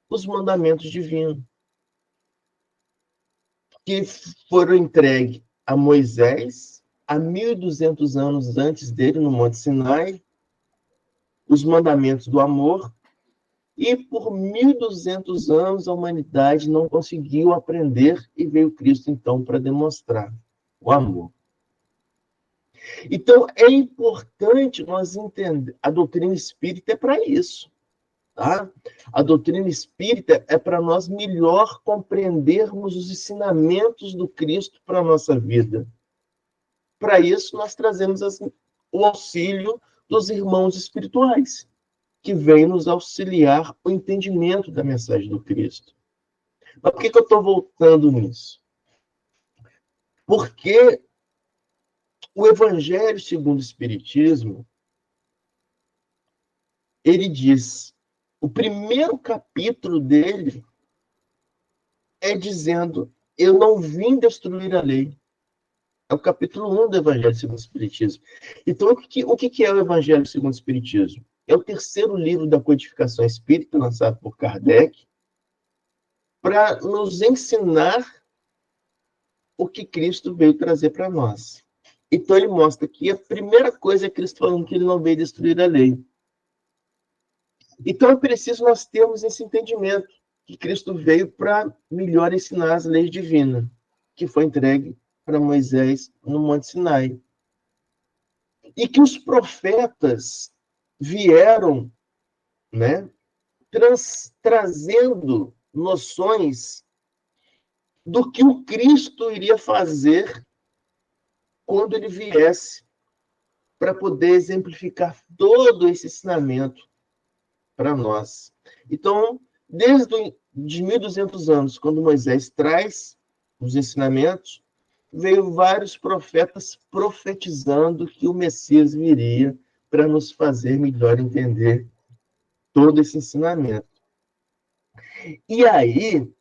os mandamentos divinos, que foram entregues a Moisés há 1.200 anos antes dele, no Monte Sinai, os mandamentos do amor, e por 1.200 anos a humanidade não conseguiu aprender, e veio Cristo, então, para demonstrar o amor. Então, é importante nós entender, a doutrina espírita é para isso. Tá? A doutrina espírita é para nós melhor compreendermos os ensinamentos do Cristo para a nossa vida. Para isso, nós trazemos o auxílio dos irmãos espirituais, que vêm nos auxiliar o entendimento da mensagem do Cristo. Mas por que eu estou voltando nisso? Porque o Evangelho segundo o Espiritismo, ele diz, o primeiro capítulo dele é dizendo, eu não vim destruir a lei. É o capítulo 1 do Evangelho segundo o Espiritismo. Então, o que é o Evangelho segundo o Espiritismo? É o terceiro livro da codificação espírita, lançado por Kardec, para nos ensinar o que Cristo veio trazer para nós. Então, ele mostra que a primeira coisa é Cristo falando que ele não veio destruir a lei. Então, é preciso nós termos esse entendimento, que Cristo veio para melhor ensinar as leis divinas, que foi entregue para Moisés no Monte Sinai. E que os profetas vieram, né, trazendo noções do que o Cristo iria fazer quando ele viesse, para poder exemplificar todo esse ensinamento para nós. Então, desde de 1.200 anos, quando Moisés traz os ensinamentos, veio vários profetas profetizando que o Messias viria para nos fazer melhor entender todo esse ensinamento. E aí,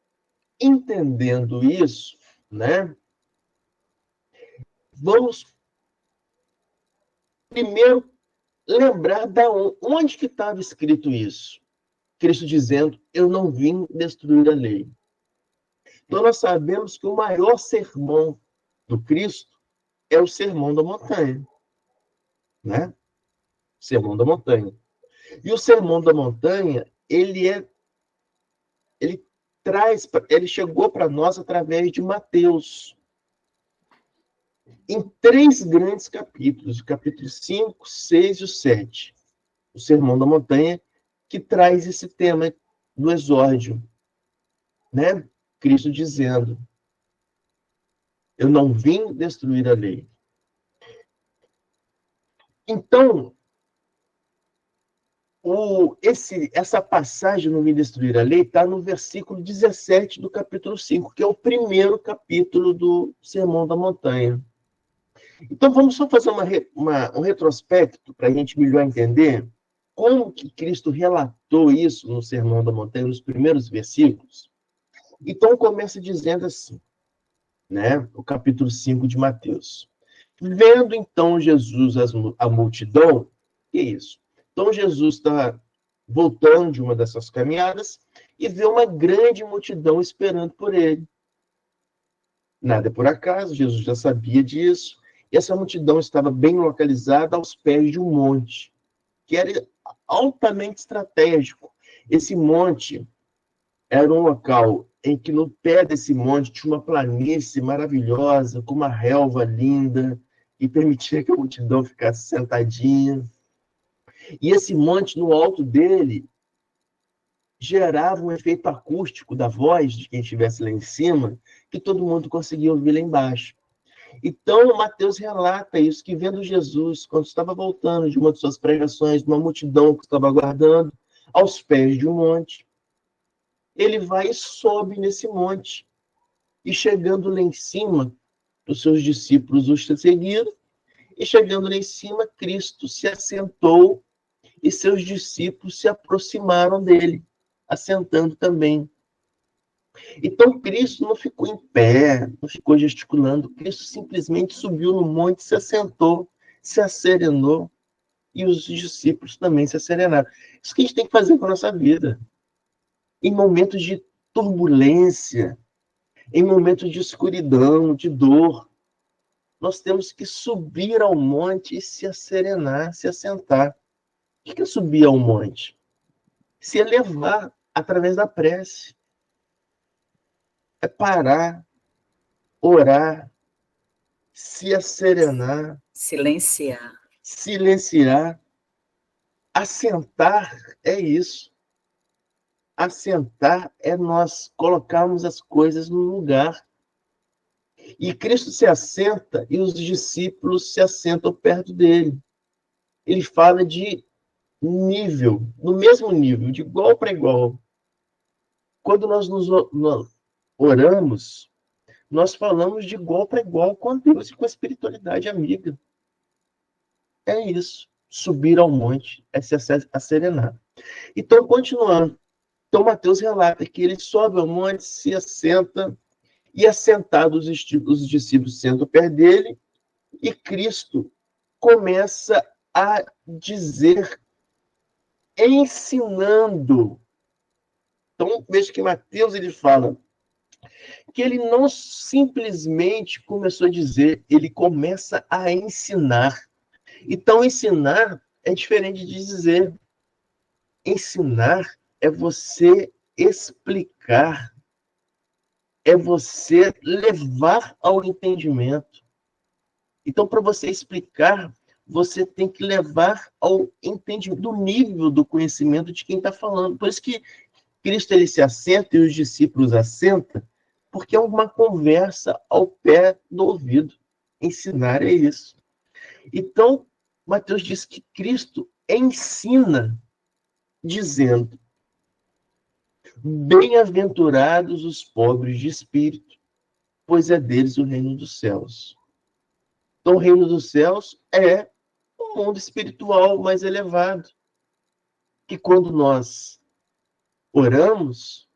entendendo isso, né, vamos primeiro lembrar onde que estava escrito isso. Cristo dizendo, eu não vim destruir a lei. Então, nós sabemos que o maior sermão do Cristo é o Sermão da Montanha. Né? Sermão da Montanha. E o Sermão da Montanha, ele chegou para nós através de Mateus. Em 3 grandes capítulos, o capítulo 5, 6 e o 7. O Sermão da Montanha, que traz esse tema do exórdio. Né? Cristo dizendo, eu não vim destruir a lei. Então, essa passagem no vim destruir a lei está no versículo 17 do capítulo 5, que é o primeiro capítulo do Sermão da Montanha. Então, vamos só fazer um retrospecto para a gente melhor entender como que Cristo relatou isso no Sermão da Montanha, nos primeiros versículos. Então, começa dizendo assim, né, o capítulo 5 de Mateus. Vendo, então, Jesus a multidão, que é isso? Então, Jesus está voltando de uma dessas caminhadas e vê uma grande multidão esperando por ele. Nada é por acaso, Jesus já sabia disso. E essa multidão estava bem localizada aos pés de um monte, que era altamente estratégico. Esse monte era um local em que no pé desse monte tinha uma planície maravilhosa, com uma relva linda, e permitia que a multidão ficasse sentadinha. E esse monte, no alto dele, gerava um efeito acústico da voz de quem estivesse lá em cima, que todo mundo conseguia ouvir lá embaixo. Então, Mateus relata isso, que vendo Jesus, quando estava voltando de uma de suas pregações, uma multidão que estava aguardando, aos pés de um monte, ele vai e sobe nesse monte. E chegando lá em cima, os seus discípulos os seguiram, e chegando lá em cima, Cristo se assentou e seus discípulos se aproximaram dele, assentando também. Então, Cristo não ficou em pé, não ficou gesticulando. Cristo simplesmente subiu no monte, se assentou, se asserenou, e os discípulos também se asserenaram. Isso que a gente tem que fazer com a nossa vida. Em momentos de turbulência, em momentos de escuridão, de dor, nós temos que subir ao monte e se asserenar, se assentar. O que é subir ao monte? Se elevar através da prece. É parar, orar, se asserenar, Silenciar. silenciar. Assentar é isso. Assentar é nós colocarmos as coisas no lugar. E Cristo se assenta e os discípulos se assentam perto dele. Ele fala de nível, no mesmo nível, de igual para igual. Quando nós oramos, nós falamos de igual para igual com Deus e com a espiritualidade amiga. É isso. Subir ao monte é se asserenar. Então, continuando. Então, Mateus relata que ele sobe ao monte, se assenta, e assentados os discípulos sentam perto dele, e Cristo começa a dizer, ensinando. Então, veja que Mateus ele fala que ele não simplesmente começou a dizer, ele começa a ensinar. Então, ensinar é diferente de dizer. Ensinar é você explicar, é você levar ao entendimento. Então, para você explicar, você tem que levar ao entendimento do nível do conhecimento de quem está falando. Por isso que Cristo ele se assenta e os discípulos assentam, porque é uma conversa ao pé do ouvido. Ensinar é isso. Então, Mateus diz que Cristo ensina, dizendo: bem-aventurados os pobres de espírito, pois é deles o reino dos céus. Então, o reino dos céus é um mundo espiritual mais elevado, que quando nós oramos,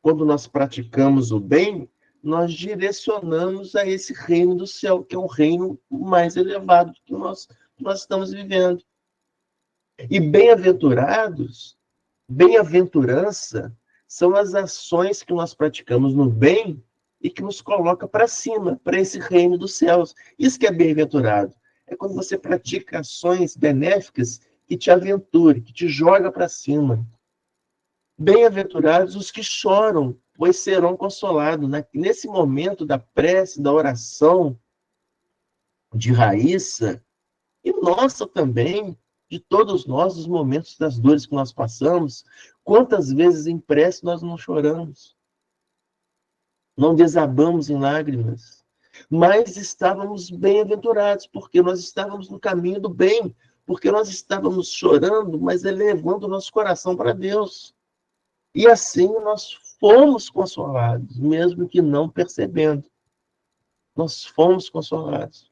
quando nós praticamos o bem, nós direcionamos a esse reino do céu, que é um reino mais elevado que nós estamos vivendo. E bem-aventurados, bem-aventurança, são as ações que nós praticamos no bem e que nos coloca para cima, para esse reino dos céus. Isso que é bem-aventurado. É quando você pratica ações benéficas que te aventure, que te joga para cima. Bem-aventurados os que choram, pois serão consolados. Nesse momento da prece, da oração de Raíssa, e nossa também, de todos nós, os momentos das dores que nós passamos, quantas vezes em prece nós não choramos, não desabamos em lágrimas, mas estávamos bem-aventurados, porque nós estávamos no caminho do bem, porque nós estávamos chorando, mas elevando o nosso coração para Deus. E assim nós fomos consolados, mesmo que não percebendo. Nós fomos consolados.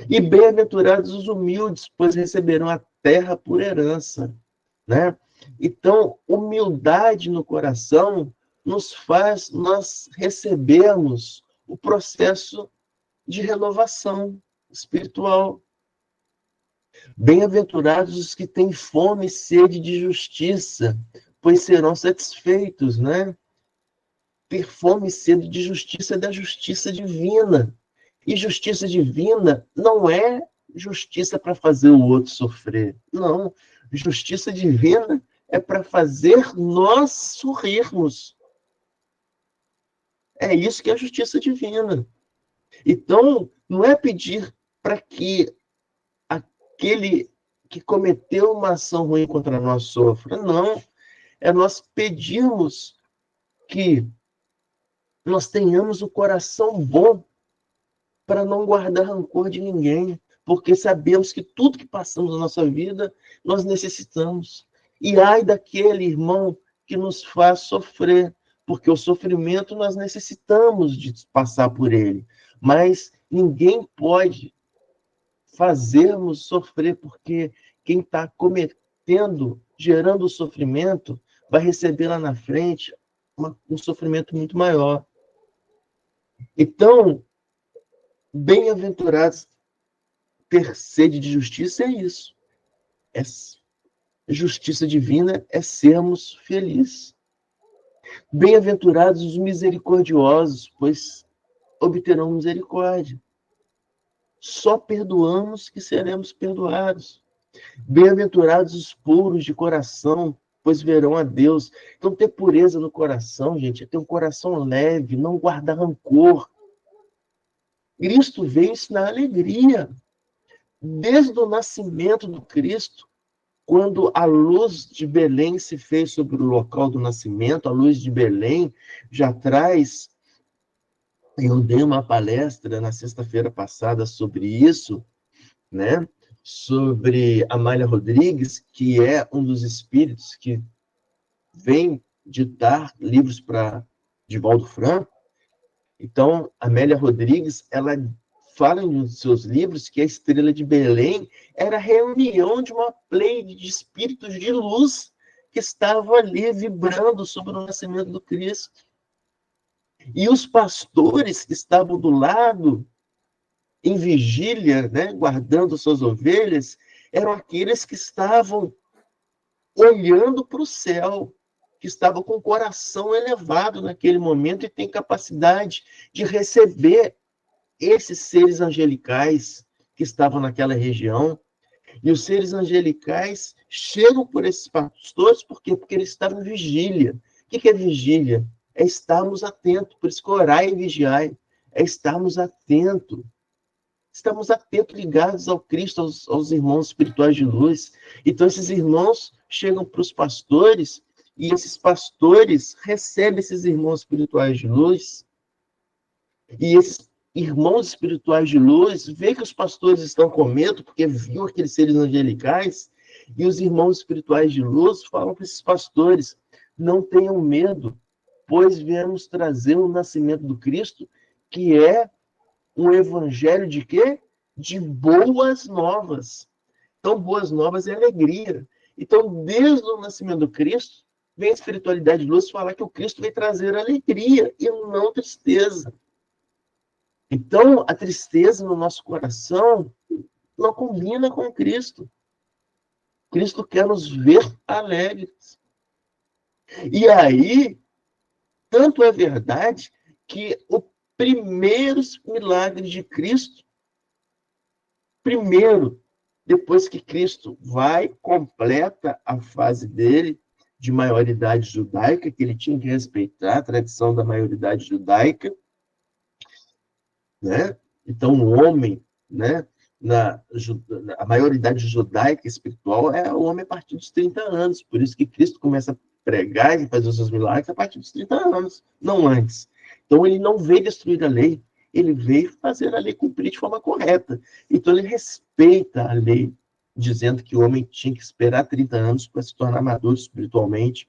E bem-aventurados os humildes, pois receberão a terra por herança, né? Então, humildade no coração nos faz nós recebermos o processo de renovação espiritual. Bem-aventurados os que têm fome e sede de justiça, pois serão satisfeitos, né? Ter fome e sede de justiça é da justiça divina. E justiça divina não é justiça para fazer o outro sofrer. Não. Justiça divina é para fazer nós sorrirmos. É isso que é a justiça divina. Então, não é pedir para que aquele que cometeu uma ação ruim contra nós sofra. Não. É nós pedirmos que nós tenhamos o coração bom para não guardar rancor de ninguém, porque sabemos que tudo que passamos na nossa vida, nós necessitamos. E ai daquele irmão que nos faz sofrer, porque o sofrimento nós necessitamos de passar por ele. Mas ninguém pode fazermos sofrer, porque quem está cometendo, gerando o sofrimento, vai receber lá na frente um sofrimento muito maior. Então, bem-aventurados, ter sede de justiça é isso. É justiça divina é sermos felizes. Bem-aventurados os misericordiosos, pois obterão misericórdia. Só perdoamos que seremos perdoados. Bem-aventurados os puros de coração, pois verão a Deus. Então, ter pureza no coração, gente, é ter um coração leve, não guardar rancor. Cristo veio ensinar alegria. Desde o nascimento do Cristo, quando a luz de Belém se fez sobre o local do nascimento, a luz de Belém já traz. Eu dei uma palestra na sexta-feira passada sobre isso, né? Sobre Amália Rodrigues, que é um dos espíritos que vem ditar livros para Divaldo Franco. Então, Amélia Rodrigues, ela fala em um dos seus livros que a estrela de Belém era a reunião de uma pleide de espíritos de luz que estavam ali vibrando sobre o nascimento do Cristo. E os pastores que estavam do lado, em vigília, né, guardando suas ovelhas, eram aqueles que estavam olhando para o céu, que estavam com o coração elevado naquele momento e têm capacidade de receber esses seres angelicais que estavam naquela região. E os seres angelicais chegam por esses pastores, por quê? Porque eles estavam em vigília. O que é vigília? É estarmos atentos, por isso que orai e vigiai, é estarmos atentos. Estamos atentos, ligados ao Cristo, aos irmãos espirituais de luz. Então, esses irmãos chegam para os pastores, e esses pastores recebem esses irmãos espirituais de luz, e esses irmãos espirituais de luz veem que os pastores estão com medo, porque viu aqueles seres angelicais, e os irmãos espirituais de luz falam para esses pastores: não tenham medo, pois viemos trazer o nascimento do Cristo, que é um evangelho de quê? De boas novas. Então, boas novas é alegria. Então, desde o nascimento do Cristo, vem a espiritualidade de luz falar que o Cristo veio trazer alegria e não tristeza. Então, a tristeza no nosso coração não combina com Cristo. Cristo quer nos ver alegres. E aí, tanto é verdade que o primeiro milagre de Cristo, primeiro, depois que Cristo vai, completa a fase dele de maioridade judaica, que ele tinha que respeitar a tradição da maioridade judaica, né? Então, o homem, né, a maioridade judaica espiritual é o homem a partir dos 30 anos. Por isso que Cristo começa a pregar e fazer os seus milagres a partir dos 30 anos, não antes. Então, ele não veio destruir a lei, ele veio fazer a lei cumprir de forma correta. Então, ele respeita a lei, dizendo que o homem tinha que esperar 30 anos para se tornar maduro espiritualmente.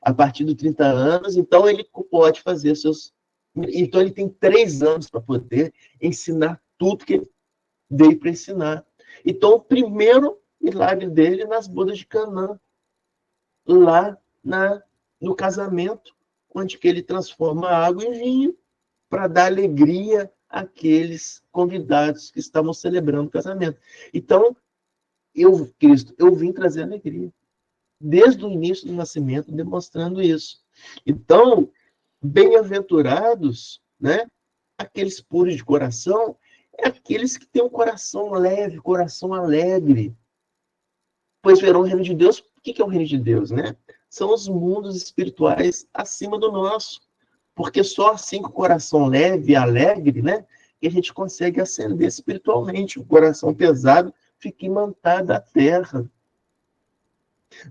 A partir dos 30 anos, então, ele pode fazer seus... Então, ele tem 3 anos para poder ensinar tudo que ele veio para ensinar. Então, o primeiro milagre dele nas bodas de Canaã, lá no casamento, onde que ele transforma a água em vinho para dar alegria àqueles convidados que estavam celebrando o casamento. Então, Cristo, eu vim trazer alegria. Desde o início do nascimento, demonstrando isso. Então, bem-aventurados, né? Aqueles puros de coração, é aqueles que têm um coração leve, coração alegre. Pois verão o reino de Deus. O que é o reino de Deus, né? São os mundos espirituais acima do nosso. Porque só assim com o coração leve e alegre, né, que a gente consegue ascender espiritualmente. O coração pesado fica imantado à terra.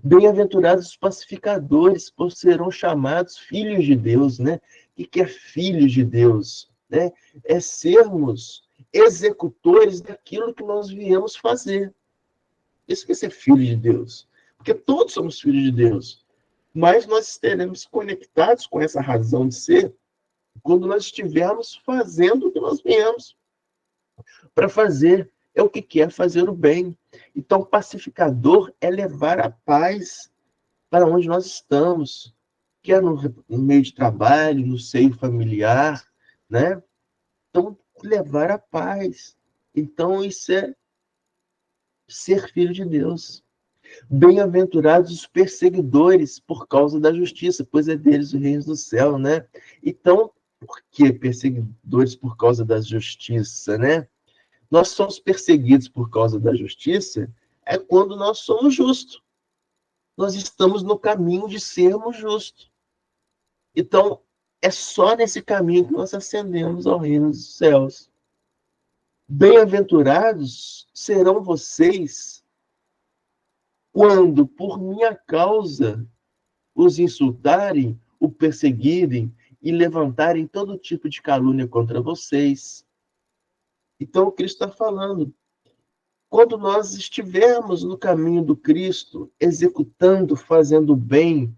Bem-aventurados os pacificadores, pois serão chamados filhos de Deus, né? O que é filhos de Deus? Né? É sermos executores daquilo que nós viemos fazer. Isso que é ser filho de Deus. Porque todos somos filhos de Deus. Mas nós estaremos conectados com essa razão de ser quando nós estivermos fazendo o que nós viemos para fazer. É o que quer fazer o bem. Então, pacificador é levar a paz para onde nós estamos, quer no meio de trabalho, no seio familiar, né? Então, levar a paz. Então, isso é ser filho de Deus. Bem-aventurados os perseguidores por causa da justiça, pois é deles o reino do céu, né? Então, por que perseguidores por causa da justiça, né? Nós somos perseguidos por causa da justiça é quando nós somos justos. Nós estamos no caminho de sermos justos. Então, é só nesse caminho que nós ascendemos ao reino dos céus. Bem-aventurados serão vocês quando, por minha causa, os insultarem, o perseguirem e levantarem todo tipo de calúnia contra vocês. Então, o Cristo está falando. Quando nós estivermos no caminho do Cristo, executando, fazendo bem,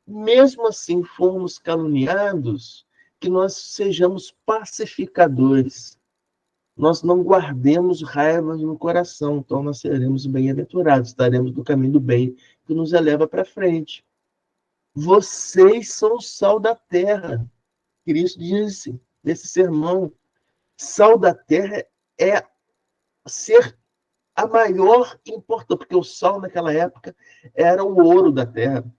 mesmo assim formos caluniados, que nós sejamos pacificadores. Nós não guardemos raivas no coração, então nós seremos bem-aventurados, estaremos no caminho do bem que nos eleva para frente. Vocês são o sal da terra. Cristo disse nesse sermão, sal da terra é ser a maior importância, porque o sal naquela época era o ouro da terra.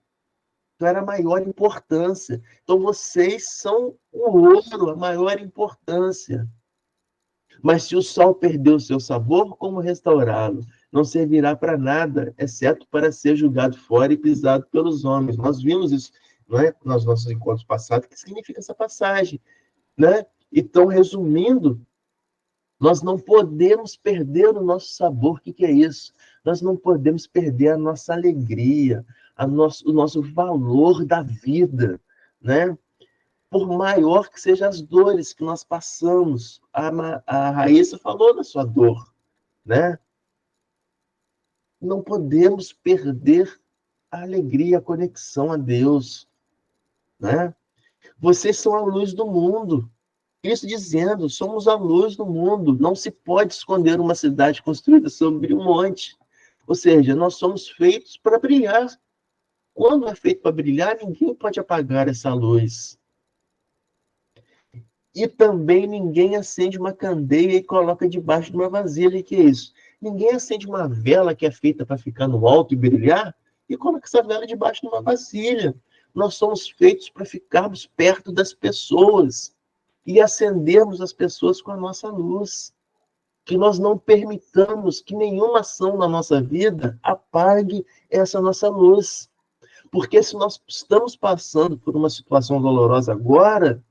Então era a maior importância. Então vocês são o ouro, a maior importância. Mas se o sal perder o seu sabor, como restaurá-lo? Não servirá para nada, exceto para ser jogado fora e pisado pelos homens. Nós vimos isso, não é? Nos nossos encontros passados, o que significa essa passagem, né? Então, resumindo, nós não podemos perder o nosso sabor. O que é isso? Nós não podemos perder a nossa alegria, o nosso valor da vida, né? Por maior que sejam as dores que nós passamos. A Raíssa falou da sua dor, né? Não podemos perder a alegria, a conexão a Deus, né? Vocês são a luz do mundo. Cristo dizendo, somos a luz do mundo. Não se pode esconder uma cidade construída sobre um monte. Ou seja, nós somos feitos para brilhar. Quando é feito para brilhar, ninguém pode apagar essa luz. E também ninguém acende uma candeia e coloca debaixo de uma vasilha. O que é isso? Ninguém acende uma vela que é feita para ficar no alto e brilhar e coloca essa vela debaixo de uma vasilha. Nós somos feitos para ficarmos perto das pessoas e acendermos as pessoas com a nossa luz. Que nós não permitamos que nenhuma ação na nossa vida apague essa nossa luz. Porque se nós estamos passando por uma situação dolorosa agora,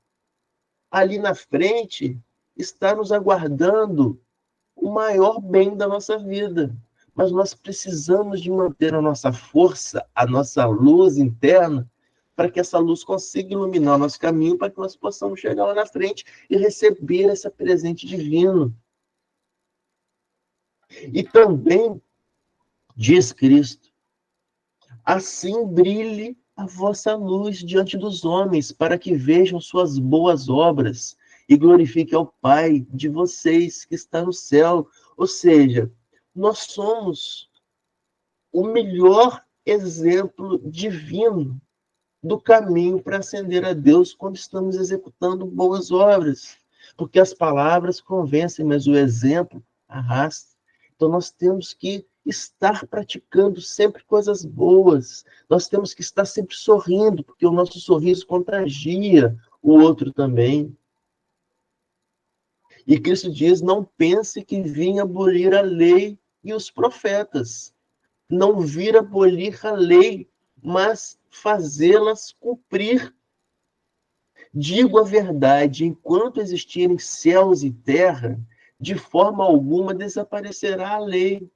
ali na frente está nos aguardando o maior bem da nossa vida. Mas nós precisamos de manter a nossa força, a nossa luz interna, para que essa luz consiga iluminar o nosso caminho, para que nós possamos chegar lá na frente e receber esse presente divino. E também, diz Cristo, assim brilhe a vossa luz diante dos homens, para que vejam suas boas obras e glorifiquem ao Pai de vocês que está no céu. Ou seja, nós somos o melhor exemplo divino do caminho para ascender a Deus quando estamos executando boas obras. Porque as palavras convencem, mas o exemplo arrasta. Então nós temos que estar praticando sempre coisas boas. Nós temos que estar sempre sorrindo, porque o nosso sorriso contagia o outro também. E Cristo diz, não pense que vim abolir a lei e os profetas. Não vir abolir a lei, mas fazê-las cumprir. Digo a verdade, enquanto existirem céus e terra, de forma alguma desaparecerá a lei,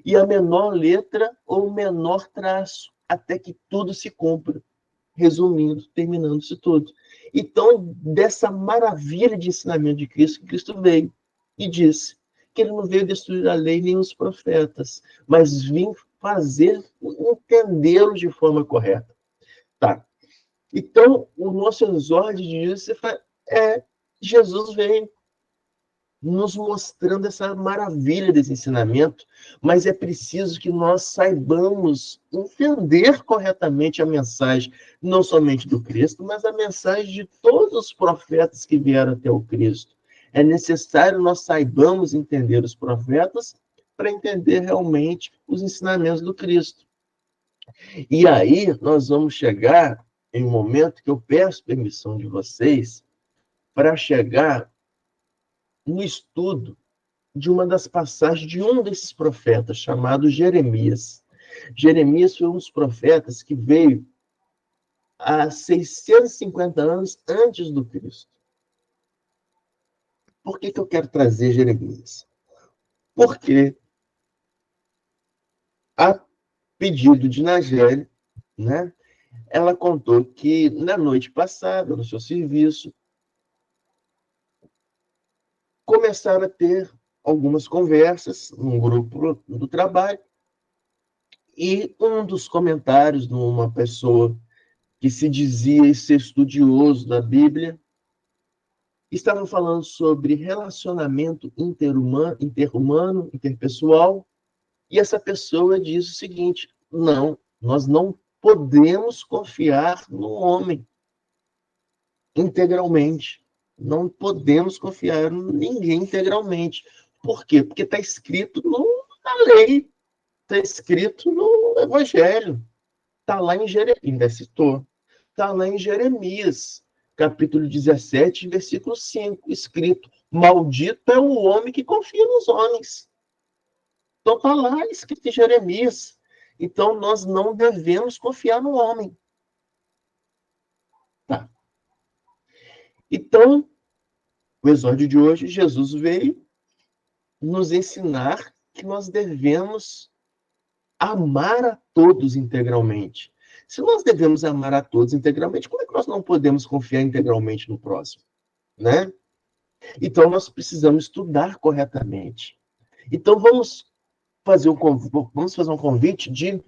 e a menor letra ou o menor traço, até que tudo se cumpra. Resumindo, terminando-se tudo. Então, dessa maravilha de ensinamento de Cristo, que Cristo veio. e disse que ele não veio destruir a lei nem os profetas, mas vim fazer entendê-los de forma correta. Tá. Então, o nosso exórdio disso é Jesus veio nos mostrando essa maravilha desse ensinamento, mas é preciso que nós saibamos entender corretamente a mensagem, não somente do Cristo, mas a mensagem de todos os profetas que vieram até o Cristo. É necessário nós saibamos entender os profetas para entender realmente os ensinamentos do Cristo. E aí nós vamos chegar em um momento que eu peço permissão de vocês para chegar no estudo de uma das passagens de um desses profetas, chamado Jeremias. Jeremias foi um dos profetas que veio há 650 anos antes do Cristo. Por que eu quero trazer Jeremias? Porque, a pedido de Nagélia, né, ela contou que na noite passada, no seu serviço, começaram a ter algumas conversas num grupo do trabalho, e um dos comentários de uma pessoa que se dizia ser estudioso da Bíblia estavam falando sobre relacionamento interhumano, interpessoal, e essa pessoa diz o seguinte: não, nós não podemos confiar no homem integralmente. Não podemos confiar em ninguém integralmente. Por quê? Porque está escrito na lei, está escrito no Evangelho, está lá em Jeremias, ainda citou, está lá em Jeremias, capítulo 17, versículo 5, escrito: maldito é o homem que confia nos homens. Então está lá escrito em Jeremias. Então nós não devemos confiar no homem. Tá. Então, o episódio de hoje, Jesus veio nos ensinar que nós devemos amar a todos integralmente. Se nós devemos amar a todos integralmente, como é que nós não podemos confiar integralmente no próximo? Né? Então, nós precisamos estudar corretamente. Então, vamos fazer um convite de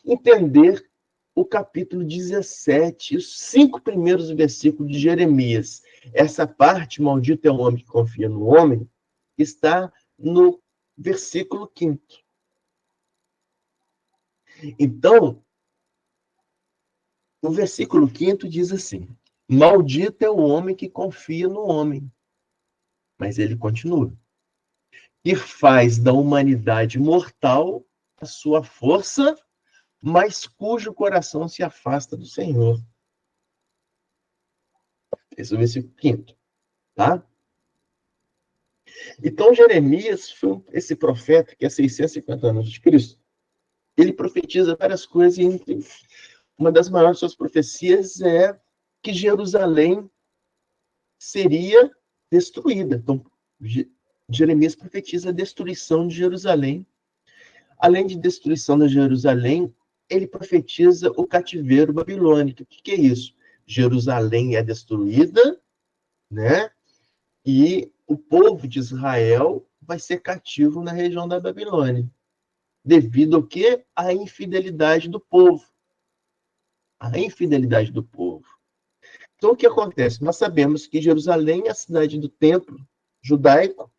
entender o capítulo 17, os 5 primeiros versículos de Jeremias. Essa parte, maldito é o homem que confia no homem, está no versículo 5º. Então, o versículo 5º diz assim: maldito é o homem que confia no homem. Mas ele continua: que faz da humanidade mortal a sua força, mas cujo coração se afasta do Senhor. Esse é o versículo 5º, tá? Então, Jeremias foi esse profeta que há 650 anos de Cristo. Ele profetiza várias coisas, e entre uma das maiores suas profecias é que Jerusalém seria destruída. Então, Jeremias profetiza a destruição de Jerusalém. Além de destruição de Jerusalém, ele profetiza o cativeiro babilônico. O que é isso? Jerusalém é destruída, né? E o povo de Israel vai ser cativo na região da Babilônia. Devido ao quê? À infidelidade do povo. A infidelidade do povo. Então, o que acontece? Nós sabemos que Jerusalém é a cidade do templo judaico,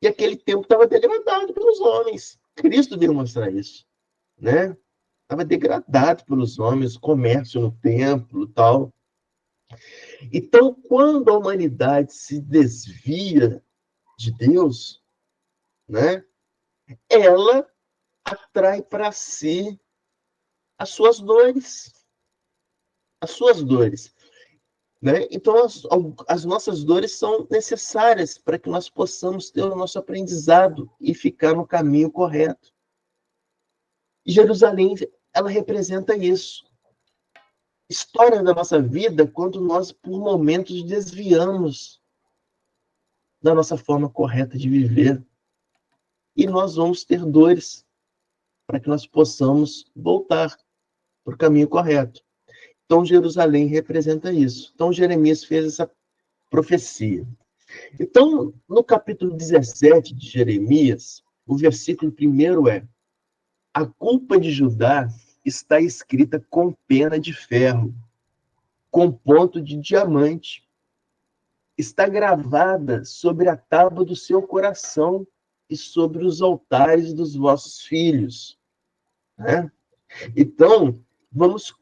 e aquele templo estava degradado pelos homens. Cristo veio mostrar isso, né? Estava degradado pelos homens, comércio no templo e tal. Então, quando a humanidade se desvia de Deus, né, ela atrai para si as suas dores. As suas dores. Né? Então, as nossas dores são necessárias para que nós possamos ter o nosso aprendizado e ficar no caminho correto. E Jerusalém, ela representa isso. História da nossa vida quando nós, por momentos, desviamos da nossa forma correta de viver. E nós vamos ter dores para que nós possamos voltar para o caminho correto. Então, Jerusalém representa isso. Então, Jeremias fez essa profecia. Então, no capítulo 17 de Jeremias, o versículo 1 é: a culpa de Judá está escrita com pena de ferro, com ponto de diamante. Está gravada sobre a tábua do seu coração e sobre os altares dos vossos filhos. Né? Então, vamos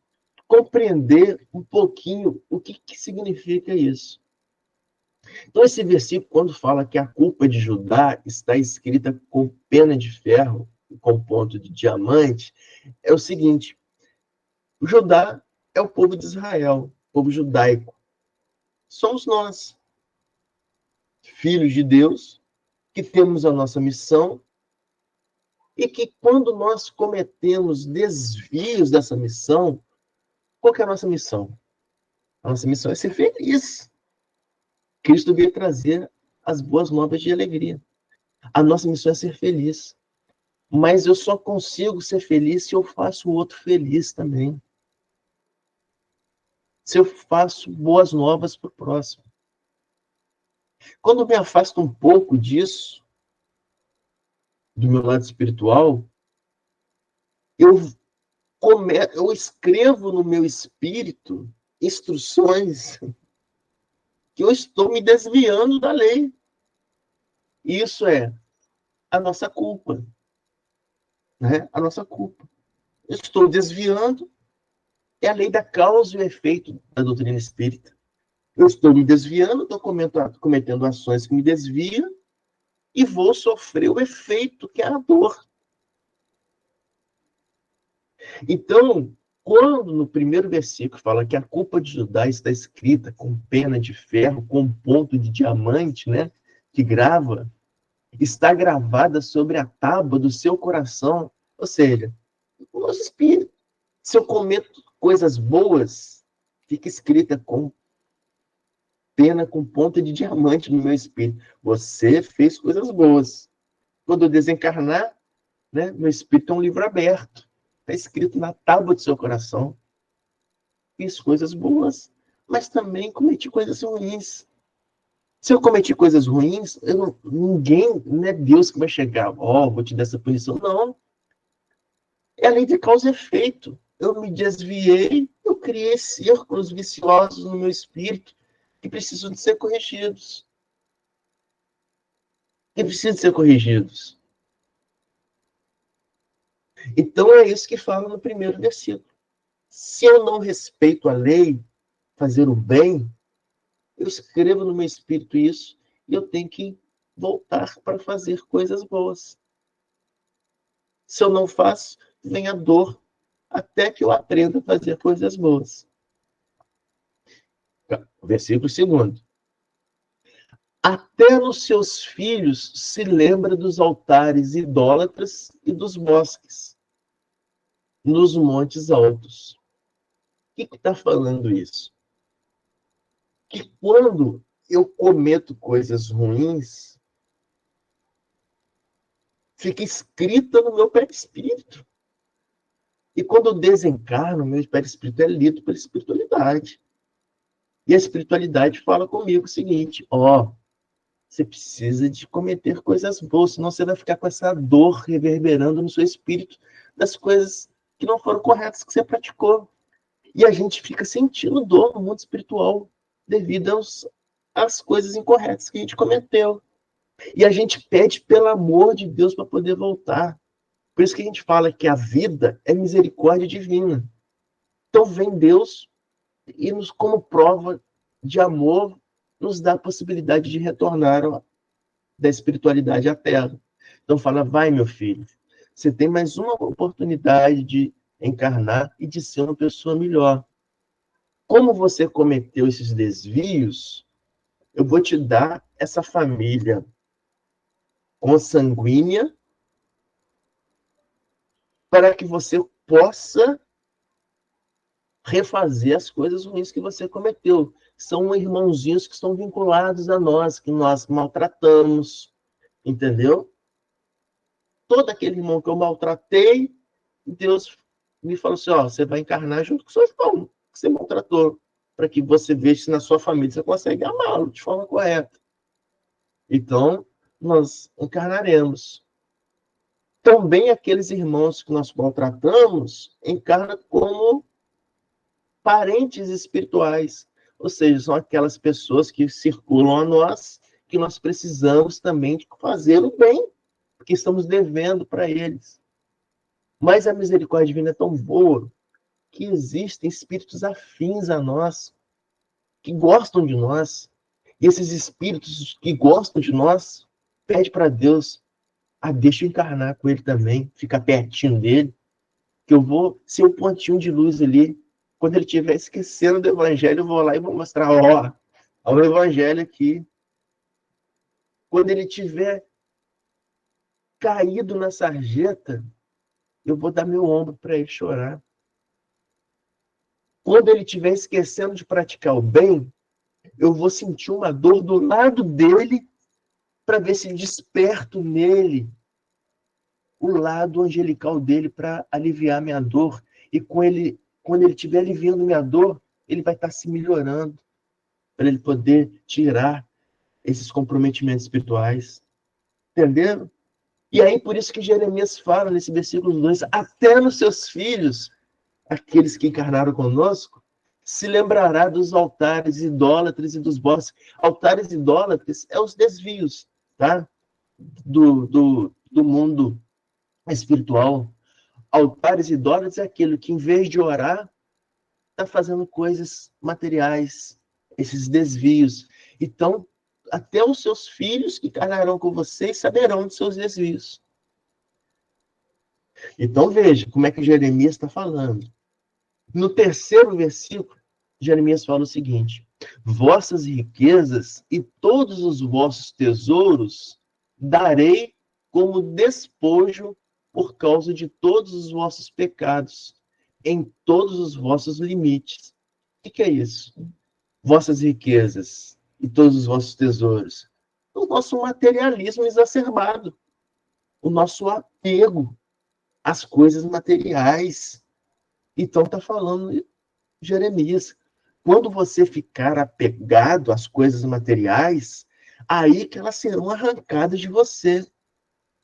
compreender um pouquinho o que significa isso. Então, esse versículo, quando fala que a culpa de Judá está escrita com pena de ferro, com ponto de diamante, é o seguinte: Judá é o povo de Israel, o povo judaico. Somos nós, filhos de Deus, que temos a nossa missão e que quando nós cometemos desvios dessa missão, qual que é a nossa missão? A nossa missão é ser feliz. Cristo veio trazer as boas novas de alegria. A nossa missão é ser feliz. Mas eu só consigo ser feliz se eu faço o outro feliz também. Se eu faço boas novas para o próximo. Quando eu me afasto um pouco disso, do meu lado espiritual, eu escrevo no meu espírito instruções que eu estou me desviando da lei. E isso é a nossa culpa. Né? A nossa culpa. Eu estou desviando, é a lei da causa e o efeito da doutrina espírita. Eu estou me desviando, estou cometendo ações que me desviam e vou sofrer o efeito, que é a dor. Então, quando no primeiro versículo fala que a culpa de Judá está escrita com pena de ferro, com ponto de diamante, né, que grava, está gravada sobre a tábua do seu coração, ou seja, o nosso espírito. Se eu cometo coisas boas, fica escrita com pena, com ponta de diamante no meu espírito. Você fez coisas boas. Quando eu desencarnar, né, meu espírito é um livro aberto. Está escrito na tábua do seu coração. Fiz coisas boas, mas também cometi coisas ruins. Se eu cometi coisas ruins, ninguém, não é Deus que vai chegar, vou te dar essa punição. Não. É a lei de causa e efeito. Eu me desviei, eu criei círculos viciosos no meu espírito que precisam de ser corrigidos. Então é isso que fala no primeiro versículo. Se eu não respeito a lei, fazer o bem, eu escrevo no meu espírito isso e eu tenho que voltar para fazer coisas boas. Se eu não faço, vem a dor até que eu aprenda a fazer coisas boas. Versículo 2. Até nos seus filhos se lembra dos altares idólatras e dos bosques, nos montes altos. O que está falando isso? Que quando eu cometo coisas ruins, fica escrita no meu perispírito. E quando eu desencarno, meu perispírito é lido pela espiritualidade. E a espiritualidade fala comigo o seguinte: você precisa de cometer coisas boas, senão você vai ficar com essa dor reverberando no seu espírito das coisas que não foram corretas que você praticou. E a gente fica sentindo dor no mundo espiritual devido às coisas incorretas que a gente cometeu. E a gente pede pelo amor de Deus para poder voltar. Por isso que a gente fala que a vida é misericórdia divina. Então vem Deus e nos, como prova de amor, nos dá a possibilidade de retornar da espiritualidade à Terra. Então fala, vai meu filho, você tem mais uma oportunidade de encarnar e de ser uma pessoa melhor. Como você cometeu esses desvios, eu vou te dar essa família consanguínea para que você possa refazer as coisas ruins que você cometeu. São irmãozinhos que estão vinculados a nós, que nós maltratamos, entendeu? Todo aquele irmão que eu maltratei, Deus me falou assim, você vai encarnar junto com o seu irmão, que você maltratou, para que você veja se na sua família você consegue amá-lo de forma correta. Então, nós encarnaremos. Também aqueles irmãos que nós maltratamos encarnam como parentes espirituais. Ou seja, são aquelas pessoas que circulam a nós, que nós precisamos também de fazer o bem, porque estamos devendo para eles. Mas a misericórdia divina é tão boa que existem espíritos afins a nós, que gostam de nós. E esses espíritos que gostam de nós, pede para Deus, deixa eu encarnar com ele também, ficar pertinho dele, que eu vou ser o pontinho de luz ali. Quando ele estiver esquecendo do evangelho, eu vou lá e vou mostrar, ó o evangelho aqui. Quando ele tiver caído na sarjeta, eu vou dar meu ombro para ele chorar. Quando ele estiver esquecendo de praticar o bem, eu vou sentir uma dor do lado dele para ver se desperto nele o lado angelical dele para aliviar minha dor. E quando ele estiver aliviando minha dor, ele vai estar se melhorando para ele poder tirar esses comprometimentos espirituais. Entenderam? E aí, por isso que Jeremias fala nesse versículo 2, até nos seus filhos, aqueles que encarnaram conosco, se lembrará dos altares idólatras e dos vossos. Altares idólatras é os desvios, tá? Do mundo espiritual. Altares idólatras é aquilo que, em vez de orar, está fazendo coisas materiais, esses desvios. Então, até os seus filhos que encarnarão com vocês saberão dos seus desvios. Então, veja como é que Jeremias está falando. No terceiro versículo, Jeremias fala o seguinte: vossas riquezas e todos os vossos tesouros darei como despojo por causa de todos os vossos pecados, em todos os vossos limites. O que é isso? Vossas riquezas e todos os vossos tesouros. O nosso materialismo exacerbado, o nosso apego às coisas materiais. Então está falando Jeremias, quando você ficar apegado às coisas materiais, aí que elas serão arrancadas de você,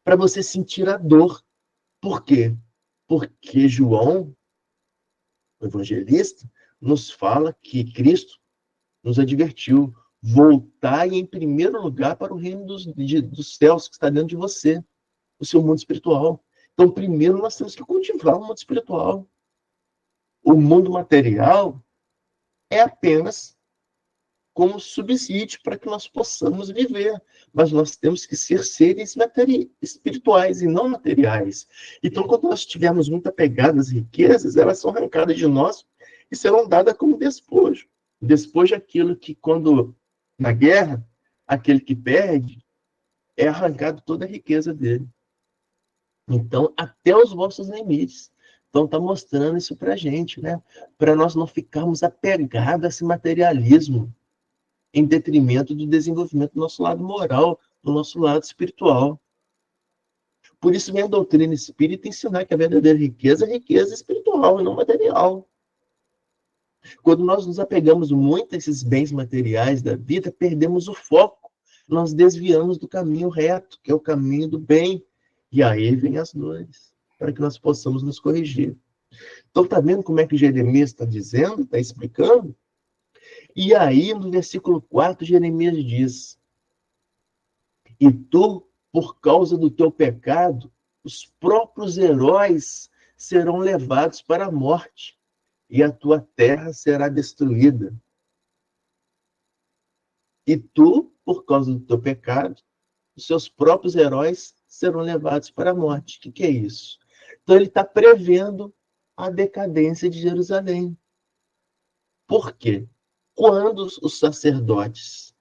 para você sentir a dor. Por quê? Porque João, o evangelista, nos fala que Cristo nos advertiu, voltai em primeiro lugar para o reino dos céus que está dentro de você, o seu mundo espiritual. Então, primeiro nós temos que cultivar o mundo espiritual. O mundo material é apenas como subsídio para que nós possamos viver. Mas nós temos que ser seres espirituais e não materiais. Então, quando nós estivermos muito apegados às riquezas, elas são arrancadas de nós e serão dadas como despojo. Despojo é aquilo que, quando na guerra, aquele que perde, é arrancado toda a riqueza dele. Então, até os vossos limites. Então, está mostrando isso para a gente, né? Para nós não ficarmos apegados a esse materialismo em detrimento do desenvolvimento do nosso lado moral, do nosso lado espiritual. Por isso, vem a doutrina espírita ensinar que a verdadeira riqueza é riqueza espiritual e não material. Quando nós nos apegamos muito a esses bens materiais da vida, perdemos o foco. Nós desviamos do caminho reto, que é o caminho do bem. E aí vem as dores, para que nós possamos nos corrigir. Então, está vendo como é que Jeremias está dizendo, está explicando? E aí, no versículo 4, Jeremias diz: e tu, por causa do teu pecado, os próprios heróis serão levados para a morte, e a tua terra será destruída. E tu, por causa do teu pecado, os seus próprios heróis serão levados para a morte. O que é isso? Então, ele está prevendo a decadência de Jerusalém. Por quê? Quando os sacerdotes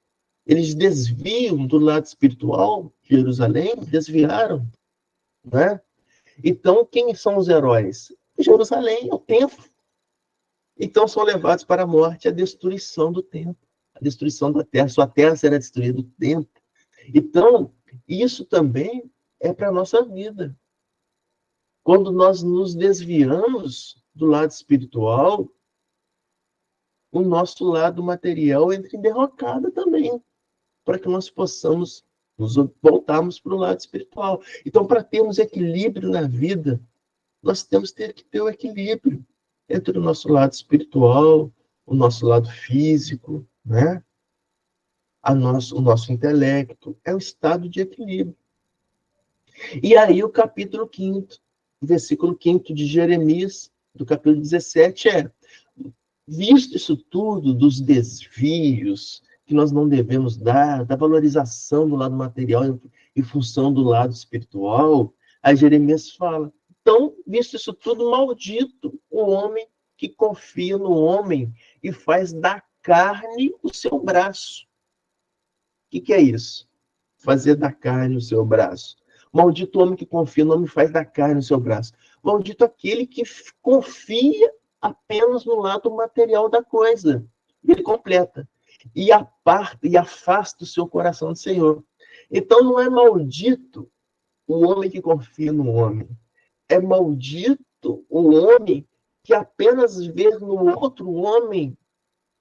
eles desviam do lado espiritual de Jerusalém, desviaram, né? Então, quem são os heróis? Jerusalém é o templo. Então, são levados para a morte, a destruição do templo, a destruição da terra. Sua terra será destruída, o templo. Então, isso também é para a nossa vida. Quando nós nos desviamos do lado espiritual, o nosso lado material entra em derrocada também, para que nós possamos nos voltarmos para o lado espiritual. Então, para termos equilíbrio na vida, nós temos que ter o equilíbrio entre o nosso lado espiritual, o nosso lado físico, né? O nosso intelecto. É um estado de equilíbrio. E aí o capítulo 5º, versículo 5º de Jeremias, do capítulo 17, visto isso tudo, dos desvios que nós não devemos dar, da valorização do lado material em função do lado espiritual, aí Jeremias fala, então, visto isso tudo, maldito o homem que confia no homem e faz da carne o seu braço. O que é isso? Fazer da carne o seu braço. Maldito o homem que confia no homem e faz da carne o seu braço. Maldito aquele que confia apenas no lado material da coisa. Ele completa. E aparta e afasta o seu coração do Senhor. Então não é maldito o homem que confia no homem. É maldito o homem que apenas vê no outro homem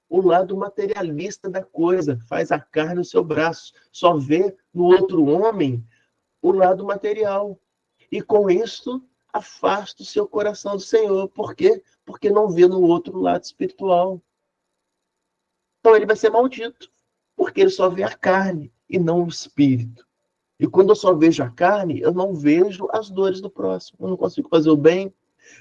o lado materialista da coisa, faz a carne o seu braço, só vê no outro homem o lado material. E com isso, afasta o seu coração do Senhor. Por quê? Porque não vê no outro lado espiritual. Então ele vai ser maldito, porque ele só vê a carne e não o espírito. E quando eu só vejo a carne, eu não vejo as dores do próximo. Eu não consigo fazer o bem.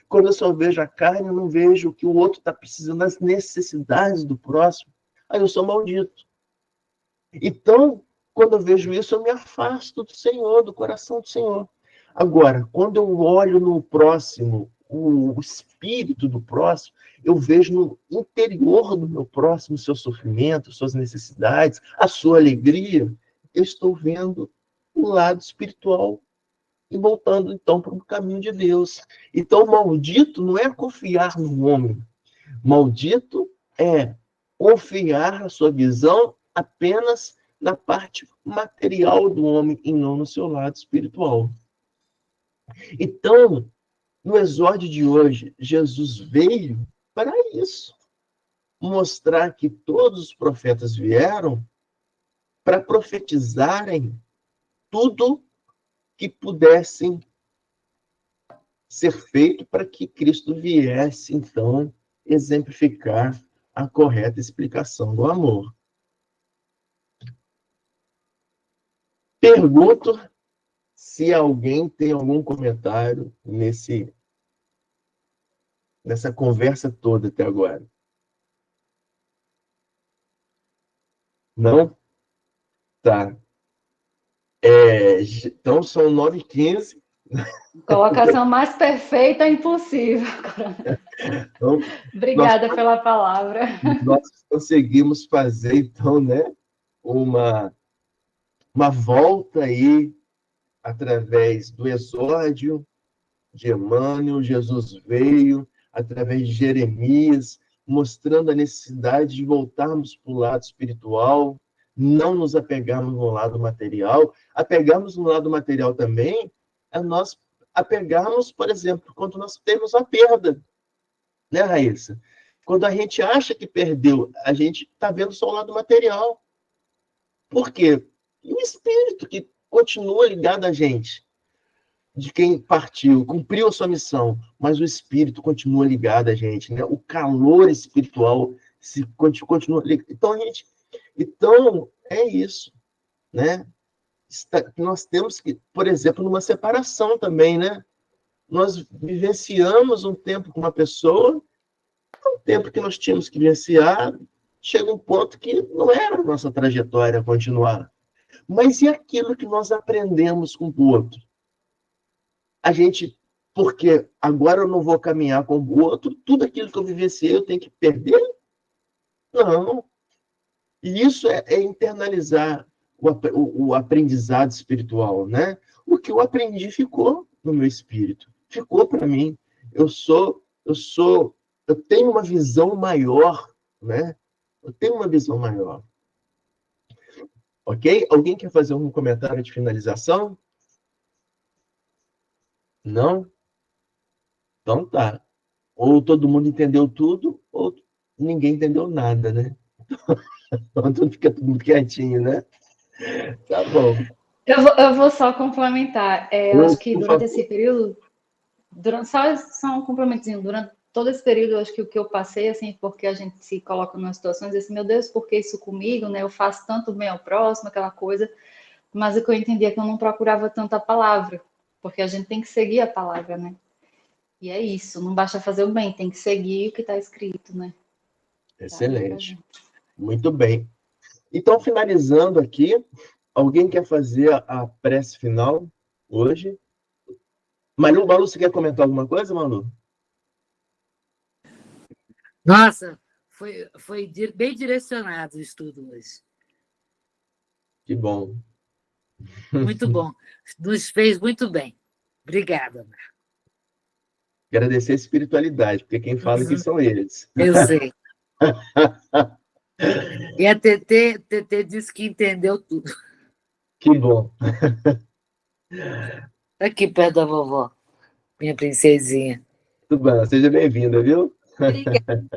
Quando eu só vejo a carne, eu não vejo o que o outro está precisando, das necessidades do próximo. Aí eu sou maldito. Então, quando eu vejo isso, eu me afasto do Senhor, do coração do Senhor. Agora, quando eu olho no próximo, o espírito do próximo, eu vejo no interior do meu próximo o seu sofrimento, suas necessidades, a sua alegria. Eu estou vendo o lado espiritual e voltando, então, para o caminho de Deus. Então, maldito não é confiar no homem. Maldito é confiar a sua visão apenas na parte material do homem e não no seu lado espiritual. Então, no exórdio de hoje, Jesus veio para isso. Mostrar que todos os profetas vieram para profetizarem tudo que pudessem ser feito para que Cristo viesse, então, exemplificar a correta explicação do amor. Pergunto se alguém tem algum comentário nessa conversa toda até agora. Não? Tá. Então, são 9h15. Colocação mais perfeita é impossível. Então, Obrigada pela palavra. Nós conseguimos fazer, então, né, uma volta aí através do exórdio de Emmanuel. Jesus veio através de Jeremias, mostrando a necessidade de voltarmos para o lado espiritual, não nos apegarmos no lado material. Apegarmos no lado material também é nós apegarmos, por exemplo, quando nós temos a perda, né, Raíssa? Quando a gente acha que perdeu, a gente está vendo só o lado material. Por quê? E o espírito que continua ligado a gente, de quem partiu, cumpriu a sua missão, mas o espírito continua ligado a gente, né? O calor espiritual continua ligado. Então, é isso, né? Nós temos que, por exemplo, numa separação também, né? Nós vivenciamos um tempo com uma pessoa, um tempo que nós tínhamos que vivenciar, chega um ponto que não era a nossa trajetória continuar. Mas e aquilo que nós aprendemos com o outro? Porque agora eu não vou caminhar com o outro, tudo aquilo que eu vivenciei eu tenho que perder? Não. E isso é internalizar o aprendizado espiritual, né? O que eu aprendi ficou no meu espírito, ficou para mim. Eu tenho uma visão maior, né? Eu tenho uma visão maior. Ok? Alguém quer fazer um comentário de finalização? Não? Então tá. Ou todo mundo entendeu tudo, ou ninguém entendeu nada, né? Então fica tudo quietinho, né? Tá bom. Eu vou só complementar. Eu acho que Por durante favor. esse período, só um complementozinho, durante todo esse período, eu acho que o que eu passei, assim, porque a gente se coloca numa situação e diz assim, meu Deus, por que isso comigo, né? Eu faço tanto bem ao próximo, aquela coisa, mas o que eu entendi é que eu não procurava tanto a palavra, porque a gente tem que seguir a palavra, né? E é isso, não basta fazer o bem, tem que seguir o que está escrito, né? Tá ali pra Excelente. gente. Muito bem. Então, finalizando aqui, alguém quer fazer a prece final hoje? Malu, você quer comentar alguma coisa, Malu? Nossa, foi bem direcionado o estudo hoje. Que bom. Muito bom. Nos fez muito bem. Obrigada, Mar. Agradecer a espiritualidade, porque quem fala aqui são eles. Eu sei. E a TT disse que entendeu tudo. Que bom. Aqui perto da vovó, minha princesinha. Tudo bem, seja bem-vinda, viu? Obrigada.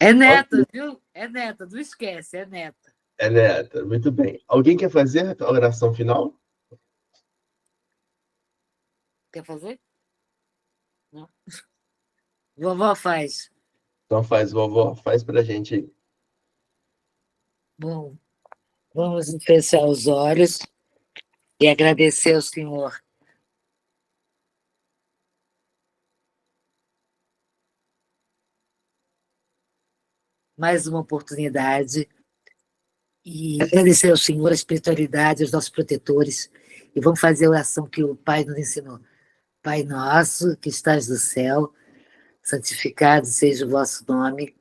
É neta, viu? É neta, não esquece, é neta. É, neta, muito bem. Alguém quer fazer a oração final? Quer fazer? Não. Vovó faz. Então faz, vovó, faz pra gente aí. Bom, vamos fechar os olhos e agradecer ao Senhor. Mais uma oportunidade e agradecer ao Senhor a espiritualidade, aos nossos protetores e vamos fazer a oração que o Pai nos ensinou. Pai nosso, que estás no céu, santificado seja o vosso nome,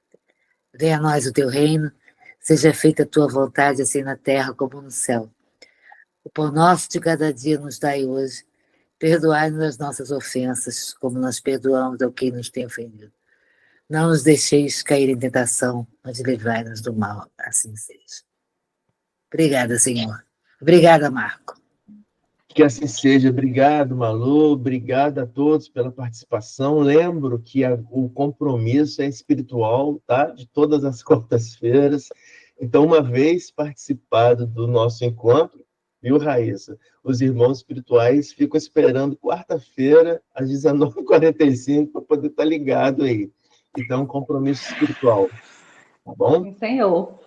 venha a nós o teu reino, seja feita a tua vontade, assim na terra como no céu. O pão nosso de cada dia nos dai hoje, perdoai-nos as nossas ofensas, como nós perdoamos ao quem nos tem ofendido. Não nos deixeis cair em tentação, mas livrai-nos do mal, assim seja. Obrigada, Senhor. Obrigada, Marco. Que assim seja. Obrigado, Malu. Obrigado a todos pela participação. Lembro que o compromisso é espiritual, tá? De todas as quartas-feiras. Então, uma vez participado do nosso encontro, viu, Raíssa? Os irmãos espirituais ficam esperando quarta-feira, às 19h45, para poder estar ligado aí. Então, compromisso espiritual. Tá bom? Senhor.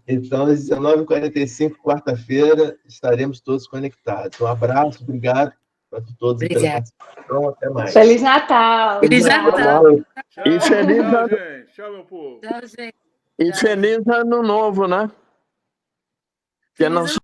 Então, às 19h45, quarta-feira, estaremos todos conectados. Um abraço, obrigado a todos pela Obrigada. participação. Até mais. Feliz Natal. Feliz Tchau. Natal. Tchau, E feliz tchau, ano, gente. Tchau, meu povo. Tchau, gente. e Tchau. feliz ano novo, né? Que é Feliz nosso